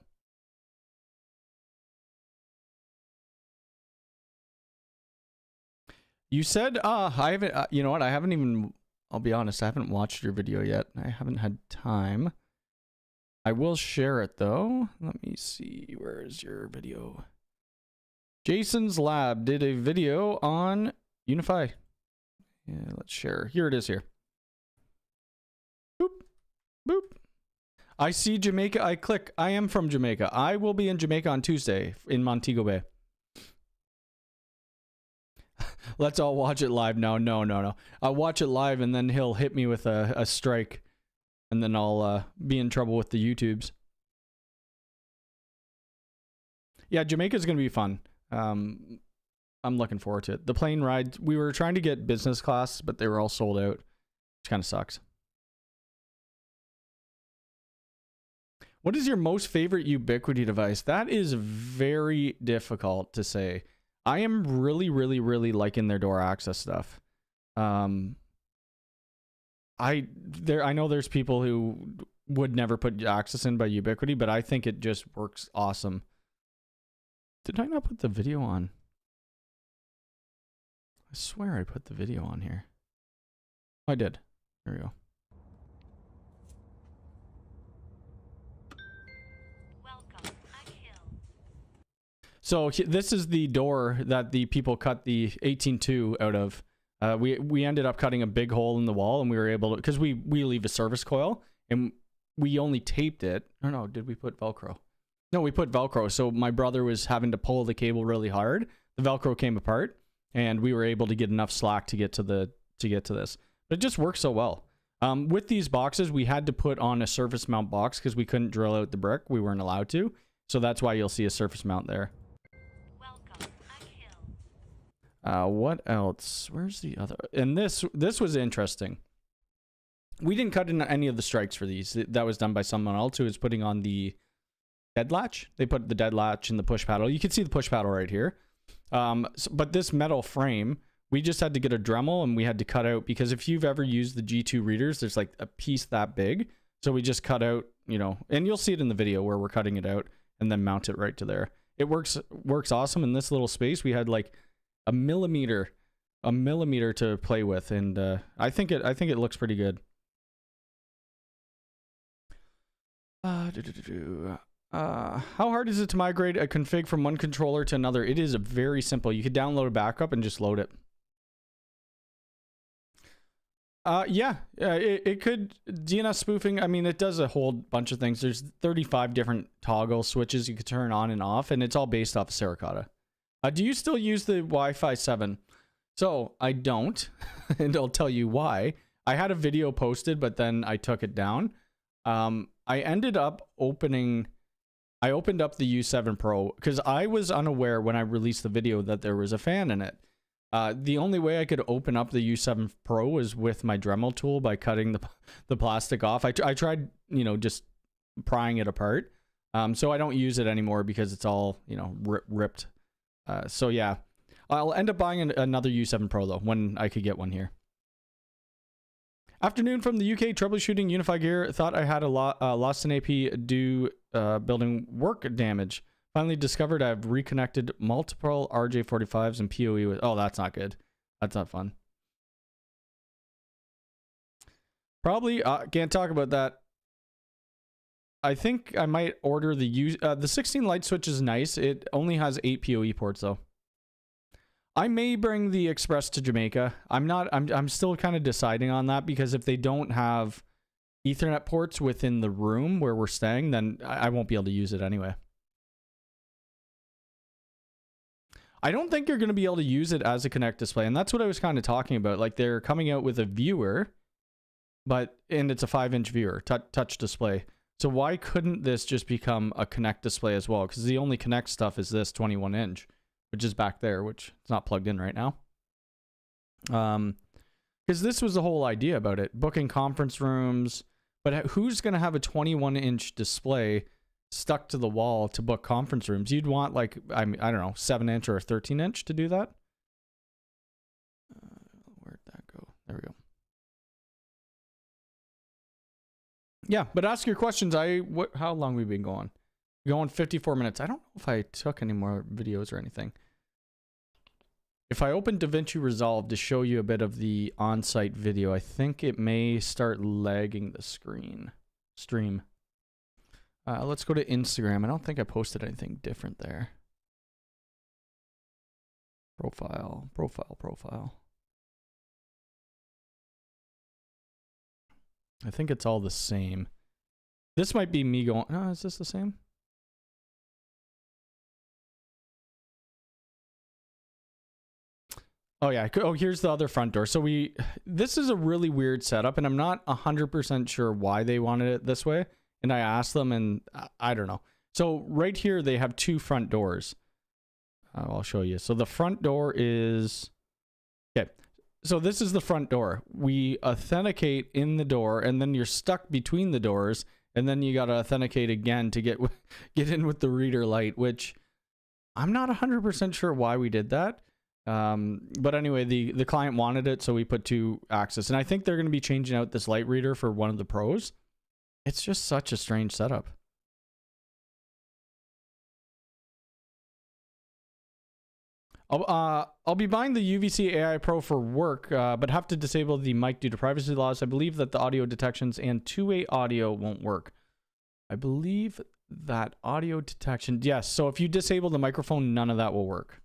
You said, I haven't, you know what? I haven't even, I'll be honest, I haven't watched your video yet. I haven't had time. I will share it though. Let me see. Where is your video? Jason's Lab did a video on Unifi. Yeah, let's share. Here it is here. Boop. Boop. I see Jamaica. I click. I am from Jamaica. I will be in Jamaica on Tuesday in Montego Bay. Let's all watch it live. No. I'll watch it live and then he'll hit me with a strike. And then I'll be in trouble with the YouTubes. Yeah, Jamaica's going to be fun. I'm looking forward to it. The plane ride, we were trying to get business class, but they were all sold out, which kind of sucks. What is your most favorite Ubiquiti device? That is very difficult to say. I am really, really, really liking their door access stuff. I know there's people who would never put access in by Ubiquiti, but I think it just works awesome. Did I not put the video on? I swear I put the video on here. I did. There we go. So this is the door that the people cut the 18.2 out of. We ended up cutting a big hole in the wall, and we were able to, because we leave a service coil, and we only taped it. Or no, did we put Velcro? No, we put Velcro. So my brother was having to pull the cable really hard. The Velcro came apart, and we were able to get enough slack to get to this. But it just works so well. With these boxes, we had to put on a surface mount box because we couldn't drill out the brick. We weren't allowed to. So that's why you'll see a surface mount there. What else? Where's the other? And this was interesting. We didn't cut in any of the strikes for these. That was done by someone else who was putting on the dead latch. They put the dead latch in the push paddle. You can see the push paddle right here. But this metal frame, we just had to get a Dremel, and we had to cut out, because if you've ever used the G2 readers, there's like a piece that big. So we just cut out, you know, and you'll see it in the video where we're cutting it out and then mount it right to there. It works awesome. In this little space, we had like a millimeter to play with, and I think it looks pretty good. How hard is it to migrate a config from one controller to another? It is very simple. You could download a backup and just load it. It could. DNS spoofing, I mean, it does a whole bunch of things. There's 35 different toggle switches you could turn on and off, and it's all based off of Saracata. Do you still use the Wi-Fi 7? So I don't, and I'll tell you why. I had a video posted, but then I took it down. I ended up opened up the U7 Pro because I was unaware when I released the video that there was a fan in it. The only way I could open up the U7 Pro was with my Dremel tool by cutting the plastic off. I tried, you know, just prying it apart. So I don't use it anymore because it's all, you know, ripped. So yeah, I'll end up buying another U7 Pro though, when I could get one here. Afternoon from the UK, troubleshooting Unifi gear. Thought I had lost an AP due building work damage. Finally discovered I've reconnected multiple RJ45s and PoE with... Oh, that's not good. That's not fun. Probably can't talk about that. I think I might order the 16 light switch is nice. It only has 8 PoE ports though. I may bring the Express to Jamaica. I'm still kind of deciding on that, because if they don't have Ethernet ports within the room where we're staying, then I won't be able to use it anyway. I don't think you're going to be able to use it as a Connect display, and that's what I was kind of talking about. Like, they're coming out with a viewer, and it's a 5-inch viewer, touch display. So why couldn't this just become a Connect display as well? Because the only Connect stuff is this 21-inch, which is back there, which it's not plugged in right now. Because this was the whole idea about it, booking conference rooms. But who's going to have a 21-inch display stuck to the wall to book conference rooms? You'd want, like, I don't know, 7-inch or a 13-inch to do that. Where'd that go? There we go. Yeah, but ask your questions. How long have we been going? Going 54 minutes. I don't know if I took any more videos or anything. If I open DaVinci Resolve to show you a bit of the on-site video, I think it may start lagging the stream. Let's go to Instagram. I don't think I posted anything different there. Profile. I think it's all the same. This might be me going, oh, is this the same? Oh yeah, oh, here's the other front door. So this is a really weird setup, and I'm not 100% sure why they wanted it this way. And I asked them, and I don't know. So right here, they have 2 front doors. I'll show you. So the front door is, okay. So this is the front door. We authenticate in the door, and then you're stuck between the doors, and then you got to authenticate again to get in with the reader light, which I'm not 100% sure why we did that. But anyway, the client wanted it, so we put 2 access. And I think they're going to be changing out this light reader for one of the pros. It's just such a strange setup. I'll be buying the UVC AI Pro for work, but have to disable the mic due to privacy laws. I believe that the audio detections and two-way audio won't work. I believe that audio detection, yes. So if you disable the microphone, none of that will work.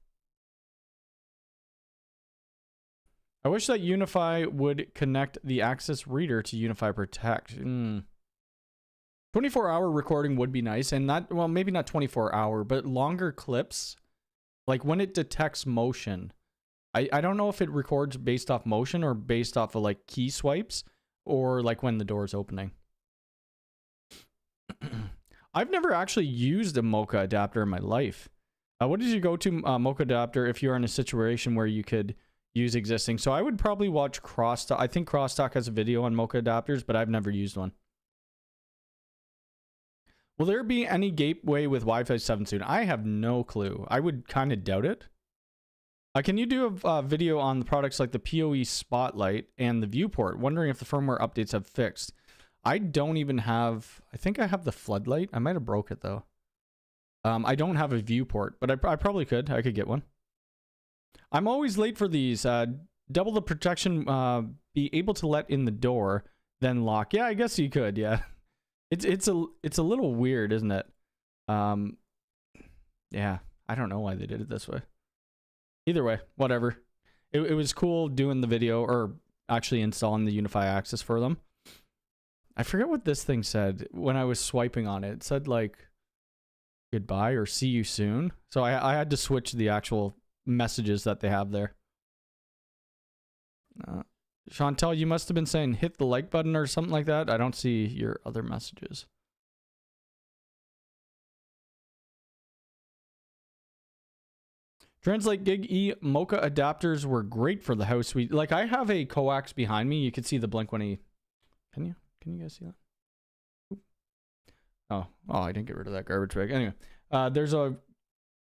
I wish that Unifi would connect the Access reader to Unifi Protect. 24-hour recording would be nice, and not, well, maybe not 24-hour, but longer clips. Like when it detects motion, I don't know if it records based off motion or based off of like key swipes or like when the door is opening. I've never actually used a Mocha adapter in my life. What is your go-to Mocha adapter if you're in a situation where you could use existing? So I would probably watch Crosstalk. I think Crosstalk has a video on Mocha adapters, but I've never used one. Will there be any gateway with Wi-Fi 7 soon? I have no clue. I would kind of doubt it. Can you do a video on the products like the PoE Spotlight and the Viewport? Wondering if the firmware updates have fixed. I don't even have... I think I have the Floodlight. I might have broke it, though. I don't have a Viewport, but I probably could. I could get one. I'm always late for these. Double the protection, be able to let in the door, then lock. Yeah, I guess you could, yeah. It's a little weird, isn't it? Yeah, I don't know why they did it this way. Either way, whatever. It was cool doing the video, or actually installing the Unifi Access for them. I forget what this thing said when I was swiping on it. It said like goodbye or see you soon. So I had to switch the actual messages that they have there. Chantel, you must have been saying hit the like button or something like that. I don't see your other messages. Translate Gig E Mocha adapters were great for the house. Like I have a coax behind me. You can see the Blink-180. Can you guys see that? Oop. Oh, I didn't get rid of that garbage bag. Anyway, there's a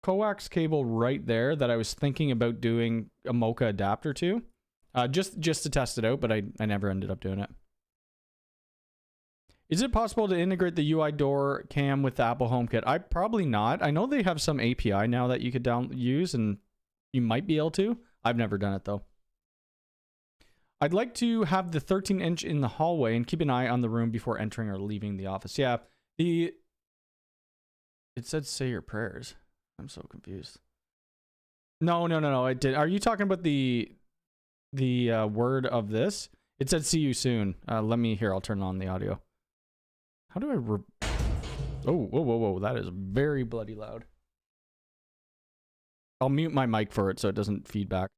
coax cable right there that I was thinking about doing a Mocha adapter to. Just to test it out, but I never ended up doing it. Is it possible to integrate the UI door cam with the Apple HomeKit? I probably not. I know they have some API now that you could use, and you might be able to. I've never done it though. I'd like to have the 13-inch in the hallway and keep an eye on the room before entering or leaving the office. Yeah, it said say your prayers. I'm so confused. No. It did. Are you talking about the word of this? It said see you soon. Let me hear. I'll turn on the audio. How do I oh, whoa, that is very bloody loud. I'll mute my mic for it so it doesn't feedback.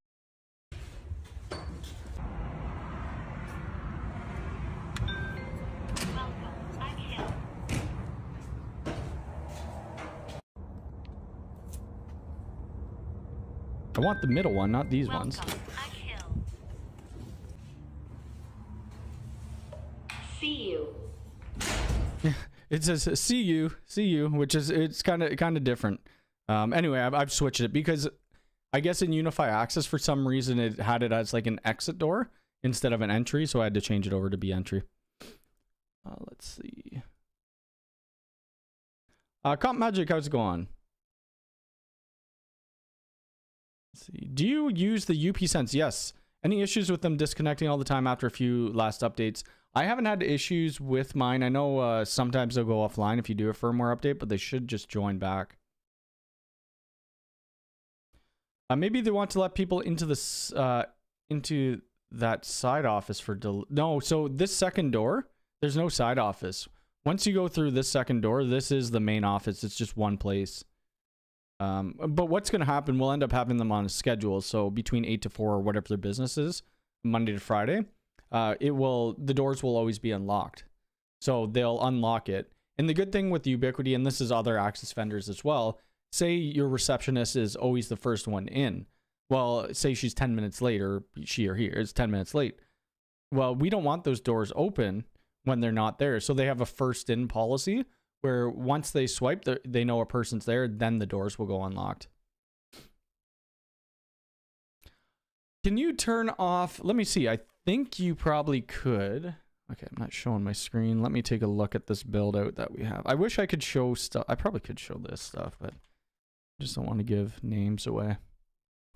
I want the middle one, not these ones. See you. It says see you, which is it's kind of different. Anyway, I've switched it because I guess in Unifi Access for some reason it had it as like an exit door instead of an entry, so I had to change it over to be entry. Let's see. Comp Magic, how's it going? Let's see. Do you use the UP Sense? Yes. Any issues with them disconnecting all the time after a few last updates? I haven't had issues with mine. I know sometimes they'll go offline if you do a firmware update, but they should just join back. Maybe they want to let people into this into that side office for no. So this second door, there's no side office. Once you go through this second door, this is the main office. It's just one place. But what's going to happen? We'll end up having them on a schedule. So between 8 to 4 or whatever their business is, Monday to Friday. The doors will always be unlocked. So they'll unlock it. And the good thing with Ubiquiti, and this is other access vendors as well, say your receptionist is always the first one in. Well, say she's 10 minutes late, or she or he is 10 minutes late. Well, we don't want those doors open. when they're not there. So they have a first in policy where once they swipe, they know a person's there, then the doors will go unlocked. Can you turn off? Let me see. I think you probably could. Okay, I'm not showing my screen. Let me take a look at this build out that we have. I wish I could show stuff. I probably could show this stuff, but I just don't want to give names away.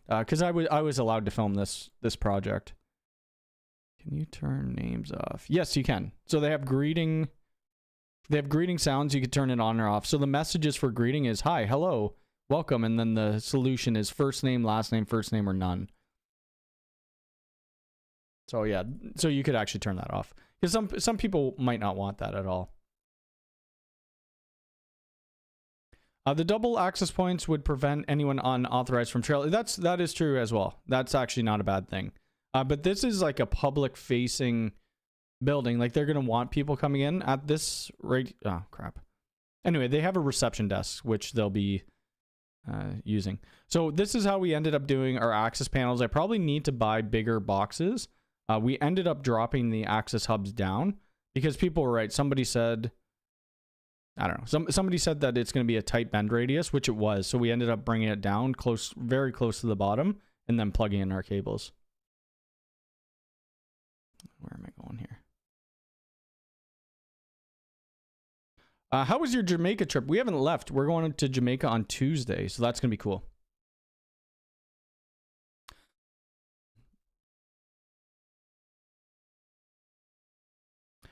Because I was allowed to film this project. Can you turn names off? Yes, you can. So they have greeting sounds. You could turn it on or off. So the messages for greeting is hi, hello, welcome, and then the solution is first name, first name, or none. So yeah, so you could actually turn that off. Because some people might not want that at all. The double access points would prevent anyone unauthorized from trailing. That is true as well. That's actually not a bad thing. But this is like a public facing building. Like they're gonna want people coming in at this rate. Oh crap. Anyway, they have a reception desk which they'll be using. So this is how we ended up doing our access panels. I probably need to buy bigger boxes. We ended up dropping the access hubs down because people were right. Somebody said, I don't know. Somebody said that it's going to be a tight bend radius, which it was. So we ended up bringing it down very close to the bottom, and then plugging in our cables. Where am I going here? How was your Jamaica trip? We haven't left. We're going to Jamaica on Tuesday, so that's going to be cool.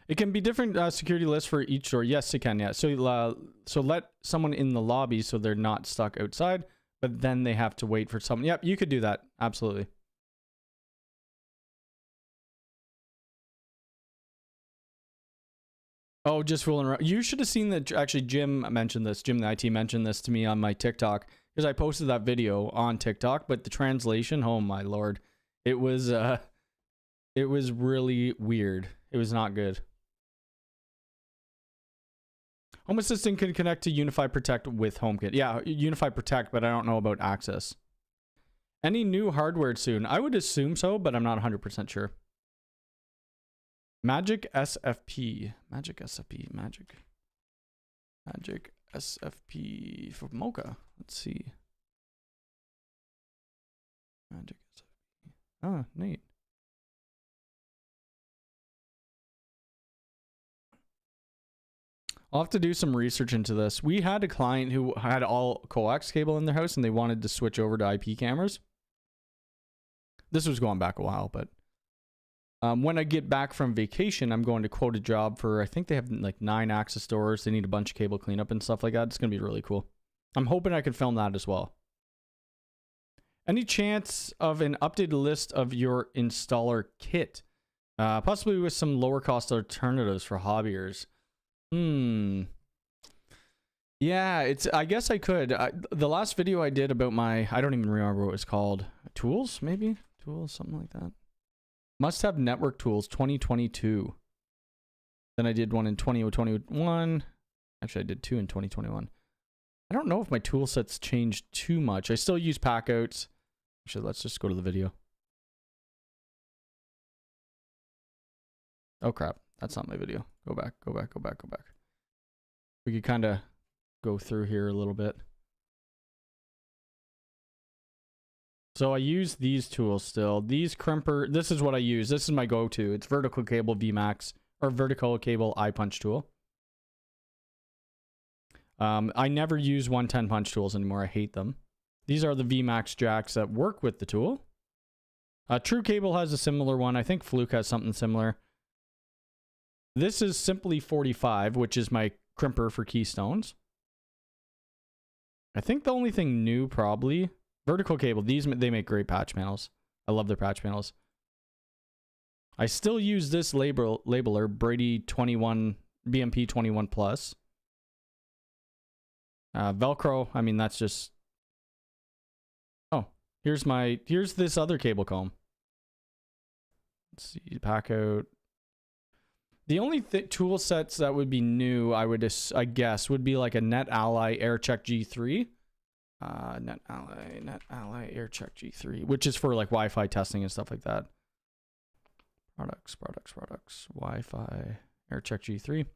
It can be different security lists for each door. Yes, it can. Yeah. So let someone in the lobby so they're not stuck outside, but then they have to wait for someone. Yep, you could do that. Absolutely. Oh, just fooling around. You should have seen that. Actually, Jim mentioned this. Jim, the IT, mentioned this to me on my TikTok because I posted that video on TikTok. But the translation, oh my lord, it was really weird. It was not good. Home Assistant can connect to Unifi Protect with HomeKit. Yeah, Unifi Protect, but I don't know about access. Any new hardware soon? I would assume so, but I'm not 100% sure. Magic SFP for Mocha. Let's see. Magic SFP. Oh, neat. I'll have to do some research into this. We had a client who had all coax cable in their house and they wanted to switch over to IP cameras. This was going back a while, but when I get back from vacation, I'm going to quote a job for, I think they have like 9 access doors. They need a bunch of cable cleanup and stuff like that. It's going to be really cool. I'm hoping I can film that as well. Any chance of an updated list of your installer kit? Possibly with some lower cost alternatives for hobbyers. Yeah, I guess I could. The last video I did about my, I don't even remember what it was called. Tools, maybe? Tools, something like that. Must have network tools 2022. Then I did one in 2021. Actually, I did 2 in 2021. I don't know if my tool set's changed too much. I still use packouts. Actually, let's just go to the video. Oh crap. That's not my video. Go back. We could kind of go through here a little bit. So I use these tools still. These crimper, this is what I use. This is my go-to. It's vertical cable VMAX or vertical cable iPunch tool. I never use 110 punch tools anymore. I hate them. These are the VMAX jacks that work with the tool. True Cable has a similar one. I think Fluke has something similar. This is Simply 45, which is my crimper for keystones. I think the only thing new, probably, vertical cable. They make great patch panels. I love their patch panels. I still use this labeler, Brady 21, BMP 21 Plus. Velcro, I mean, that's just... Oh, here's this other cable comb. Let's see, pack out. The only tool sets that would be new, I guess, would be like a NetAlly AirCheck G3. NetAlly AirCheck G3, which is for like Wi-Fi testing and stuff like that. Products, Wi-Fi AirCheck G3.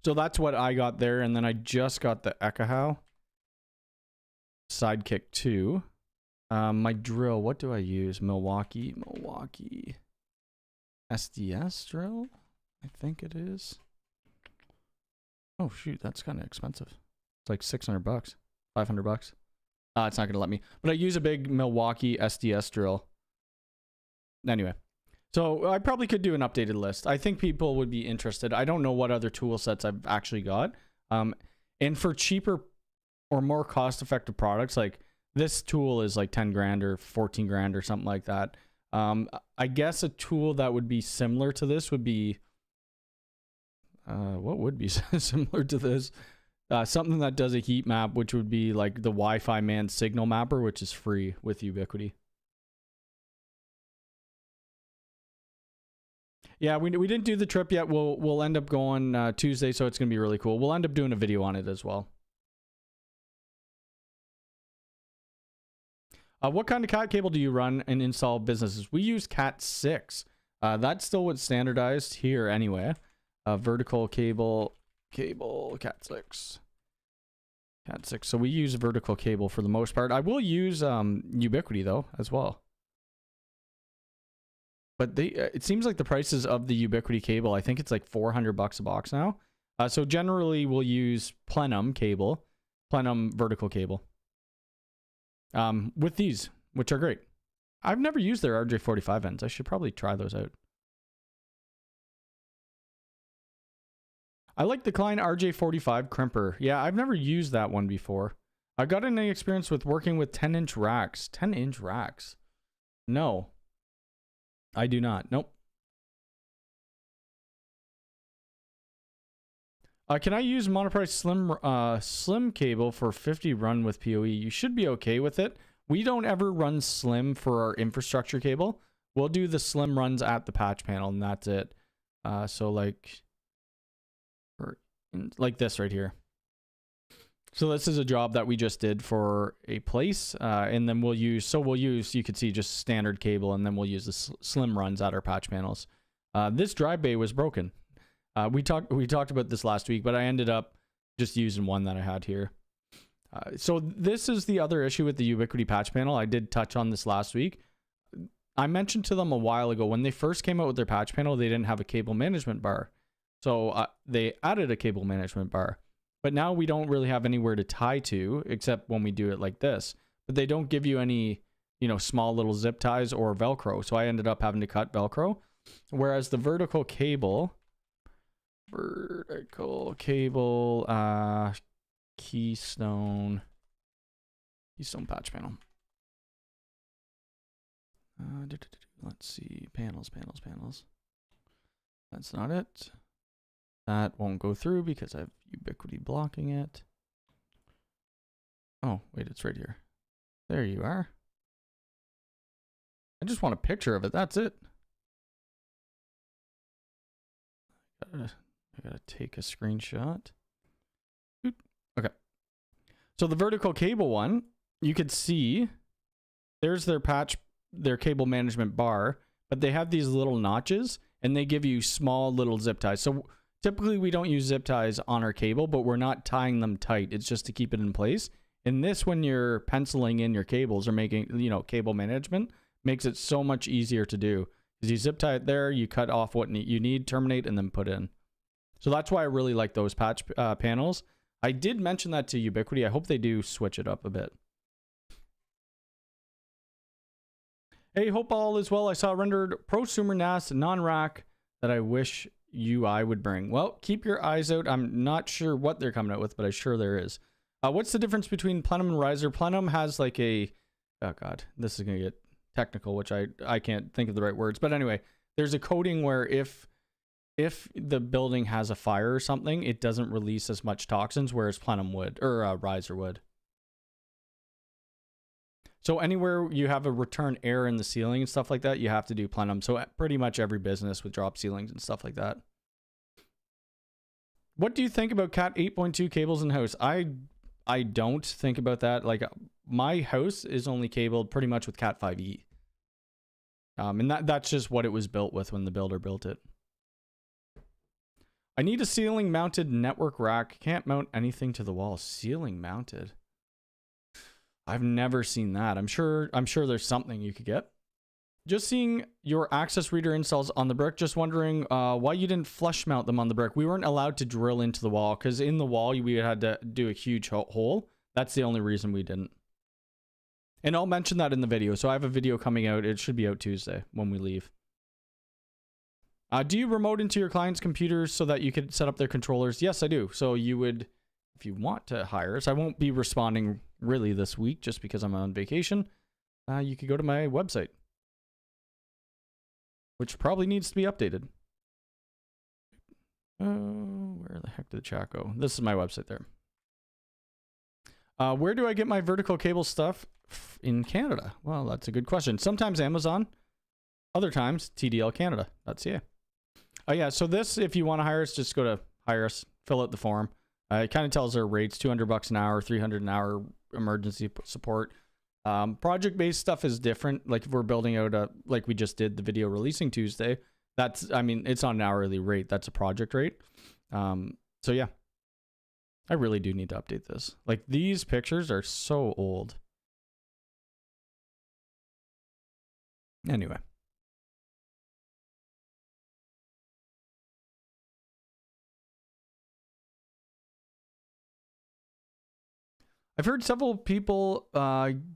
So that's what I got there, and then I just got the Ekahau Sidekick 2. My drill, what do I use? Milwaukee SDS drill, I think it is. Oh shoot, that's kind of expensive. It's like $600, $500. It's not gonna let me. But I use a big Milwaukee SDS drill. Anyway, so I probably could do an updated list. I think people would be interested. I don't know what other tool sets I've actually got. And for cheaper or more cost-effective products, like this tool is like 10 grand or 14 grand or something like that. I guess a tool that would be similar to this would be, what would be similar to this? Something that does a heat map, which would be like the Wi-Fi man signal mapper, which is free with Ubiquiti. Yeah, we didn't do the trip yet. We'll end up going Tuesday, so it's gonna be really cool. We'll end up doing a video on it as well. What kind of cat cable do you run and install businesses? We use Cat 6. That's still what's standardized here anyway. Vertical cable, Cat 6. Cat 6. So we use vertical cable for the most part. I will use Ubiquiti though as well. But it seems like the prices of the Ubiquiti cable, I think it's like $400 a box now. So generally we'll use Plenum cable, Plenum vertical cable. With these, which are great. I've never used their RJ45 ends. I should probably try those out. I like the Klein RJ45 crimper. Yeah, I've never used that one before. I got any experience with working with 10-inch racks. 10-inch racks? No. I do not. Nope. Can I use monoprice slim cable for 50 run with PoE? You should be okay with it. We don't ever run slim for our infrastructure cable. We'll do the slim runs at the patch panel, and that's it. So like this right here. So this is a job that we just did for a place, and then we'll use, you could see just standard cable, and then we'll use the slim runs at our patch panels. This drive bay was broken. We talked about this last week, but I ended up just using one that I had here. So this is the other issue with the Ubiquiti patch panel. I did touch on this last week. I mentioned to them a while ago, when they first came out with their patch panel, they didn't have a cable management bar. So they added a cable management bar. But now we don't really have anywhere to tie to, except when we do it like this. But they don't give you any, small little zip ties or Velcro. So I ended up having to cut Velcro. Whereas the vertical cable, Keystone patch panel. Let's see, panels. That's not it. That won't go through because I have Ubiquiti blocking it. Oh, wait, it's right here. There you are. I just want a picture of it. That's it. I gotta take a screenshot. Okay. So the vertical cable one, you could see there's their cable management bar, but they have these little notches and they give you small little zip ties. So typically we don't use zip ties on our cable, but we're not tying them tight. It's just to keep it in place. And this, when you're penciling in your cables or making, cable management, makes it so much easier to do. Because you zip tie it there, you cut off what you need, terminate, and then put in. So that's why I really like those patch panels. I did mention that to Ubiquiti. I hope they do switch it up a bit. Hey, hope all is well. I saw a rendered prosumer NAS non-rack that I wish UI would bring. Well, keep your eyes out. I'm not sure what they're coming out with, but I'm sure there is. What's the difference between Plenum and Riser? Plenum has like a, oh God, this is going to get technical, which I can't think of the right words. But anyway, there's a coating where if the building has a fire or something, it doesn't release as much toxins, whereas Plenum would, or Riser would. So anywhere you have a return air in the ceiling and stuff like that, you have to do Plenum. So pretty much every business with drop ceilings and stuff like that. What do you think about Cat 8.2 cables in house? I don't think about that. Like, my house is only cabled pretty much with Cat 5e. And that's just what it was built with when the builder built it. I need a ceiling mounted network rack. Can't mount anything to the wall. Ceiling mounted. I've never seen that. I'm sure there's something you could get. Just seeing your access reader installs on the brick. Just wondering why you didn't flush mount them on the brick. We weren't allowed to drill into the wall because in the wall we had to do a huge hole. That's the only reason we didn't. And I'll mention that in the video. So I have a video coming out. It should be out Tuesday when we leave. Do you remote into your client's computers so that you could set up their controllers? Yes, I do. So you would, if you want to hire us, I won't be responding really this week just because I'm on vacation. You could go to my website, which probably needs to be updated. Where the heck did the chat go? This is my website there. Where do I get my vertical cable stuff in Canada? Well, that's a good question. Sometimes Amazon, other times TDLCanada.ca. Oh yeah, so this, if you want to hire us, just go to hire us, fill out the form. It kind of tells our rates, $200 an hour, $300 an hour emergency support. Project-based stuff is different. Like if we're building out like we just did the video releasing Tuesday, that's, I mean, it's on an hourly rate. That's a project rate. So yeah, I really do need to update this. Like these pictures are so old. Anyway. I've heard several people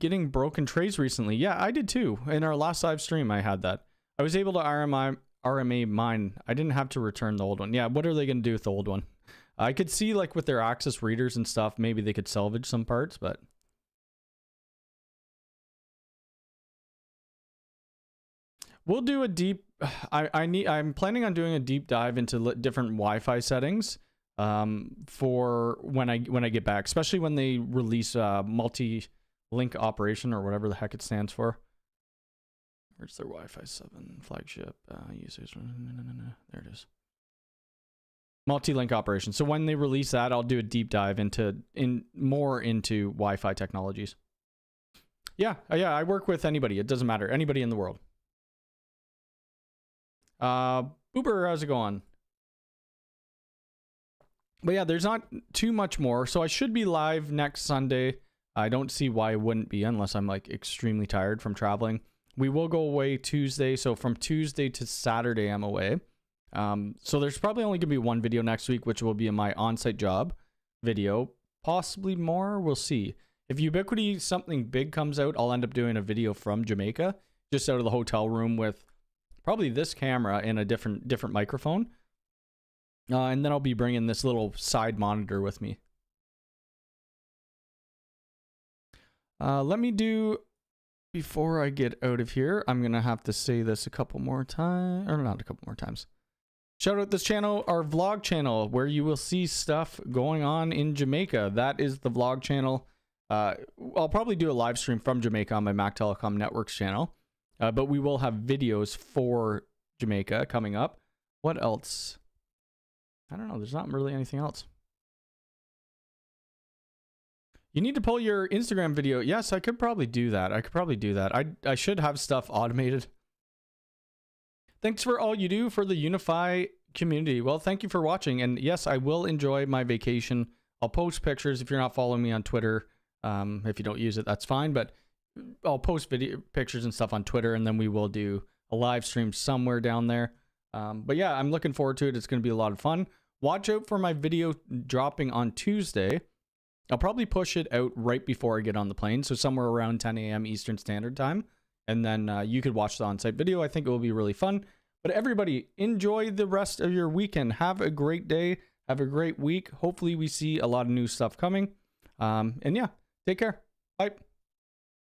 getting broken trays recently. Yeah, I did too. In our last live stream, I had that. I was able to RMA mine. I didn't have to return the old one. Yeah, what are they going to do with the old one? I could see like with their access readers and stuff, maybe they could salvage some parts, but... We'll do a deep... I'm planning on doing a deep dive into different Wi-Fi settings. For when I get back, especially when they release multi-link operation or whatever the heck it stands for. Where's their Wi-Fi 7 flagship users? There it is. Multi-link operation. So when they release that, I'll do a deep dive more into Wi-Fi technologies. Yeah, I work with anybody. It doesn't matter. Anybody in the world. Uber, how's it going? But yeah, there's not too much more. So I should be live next Sunday. I don't see why I wouldn't be unless I'm like extremely tired from traveling. We will go away Tuesday. So from Tuesday to Saturday, I'm away. So there's probably only going to be one video next week, which will be in my on-site job video. Possibly more. We'll see. If Ubiquiti something big comes out, I'll end up doing a video from Jamaica, just out of the hotel room with probably this camera and a different microphone. And then I'll be bringing this little side monitor with me. Let me do, before I get out of here, I'm going to have to say this a couple more times, or not a couple more times. Shout out this channel, our vlog channel, where you will see stuff going on in Jamaica. That is the vlog channel. I'll probably do a live stream from Jamaica on my Mac Telecom Networks channel. But we will have videos for Jamaica coming up. What else? I don't know. There's not really anything else. You need to pull your Instagram video. Yes, I could probably do that. I should have stuff automated. Thanks for all you do for the Unifi community. Well, thank you for watching. And yes, I will enjoy my vacation. I'll post pictures if you're not following me on Twitter. If you don't use it, that's fine. But I'll post pictures and stuff on Twitter, and then we will do a live stream somewhere down there. But yeah, I'm looking forward to it. It's going to be a lot of fun. Watch out for my video dropping on Tuesday. I'll probably push it out right before I get on the plane, so somewhere around 10 a.m. Eastern Standard Time. And then you could watch the on-site video. I think it will be really fun. But everybody, enjoy the rest of your weekend. Have a great day. Have a great week. Hopefully we see a lot of new stuff coming. And yeah, take care. Bye.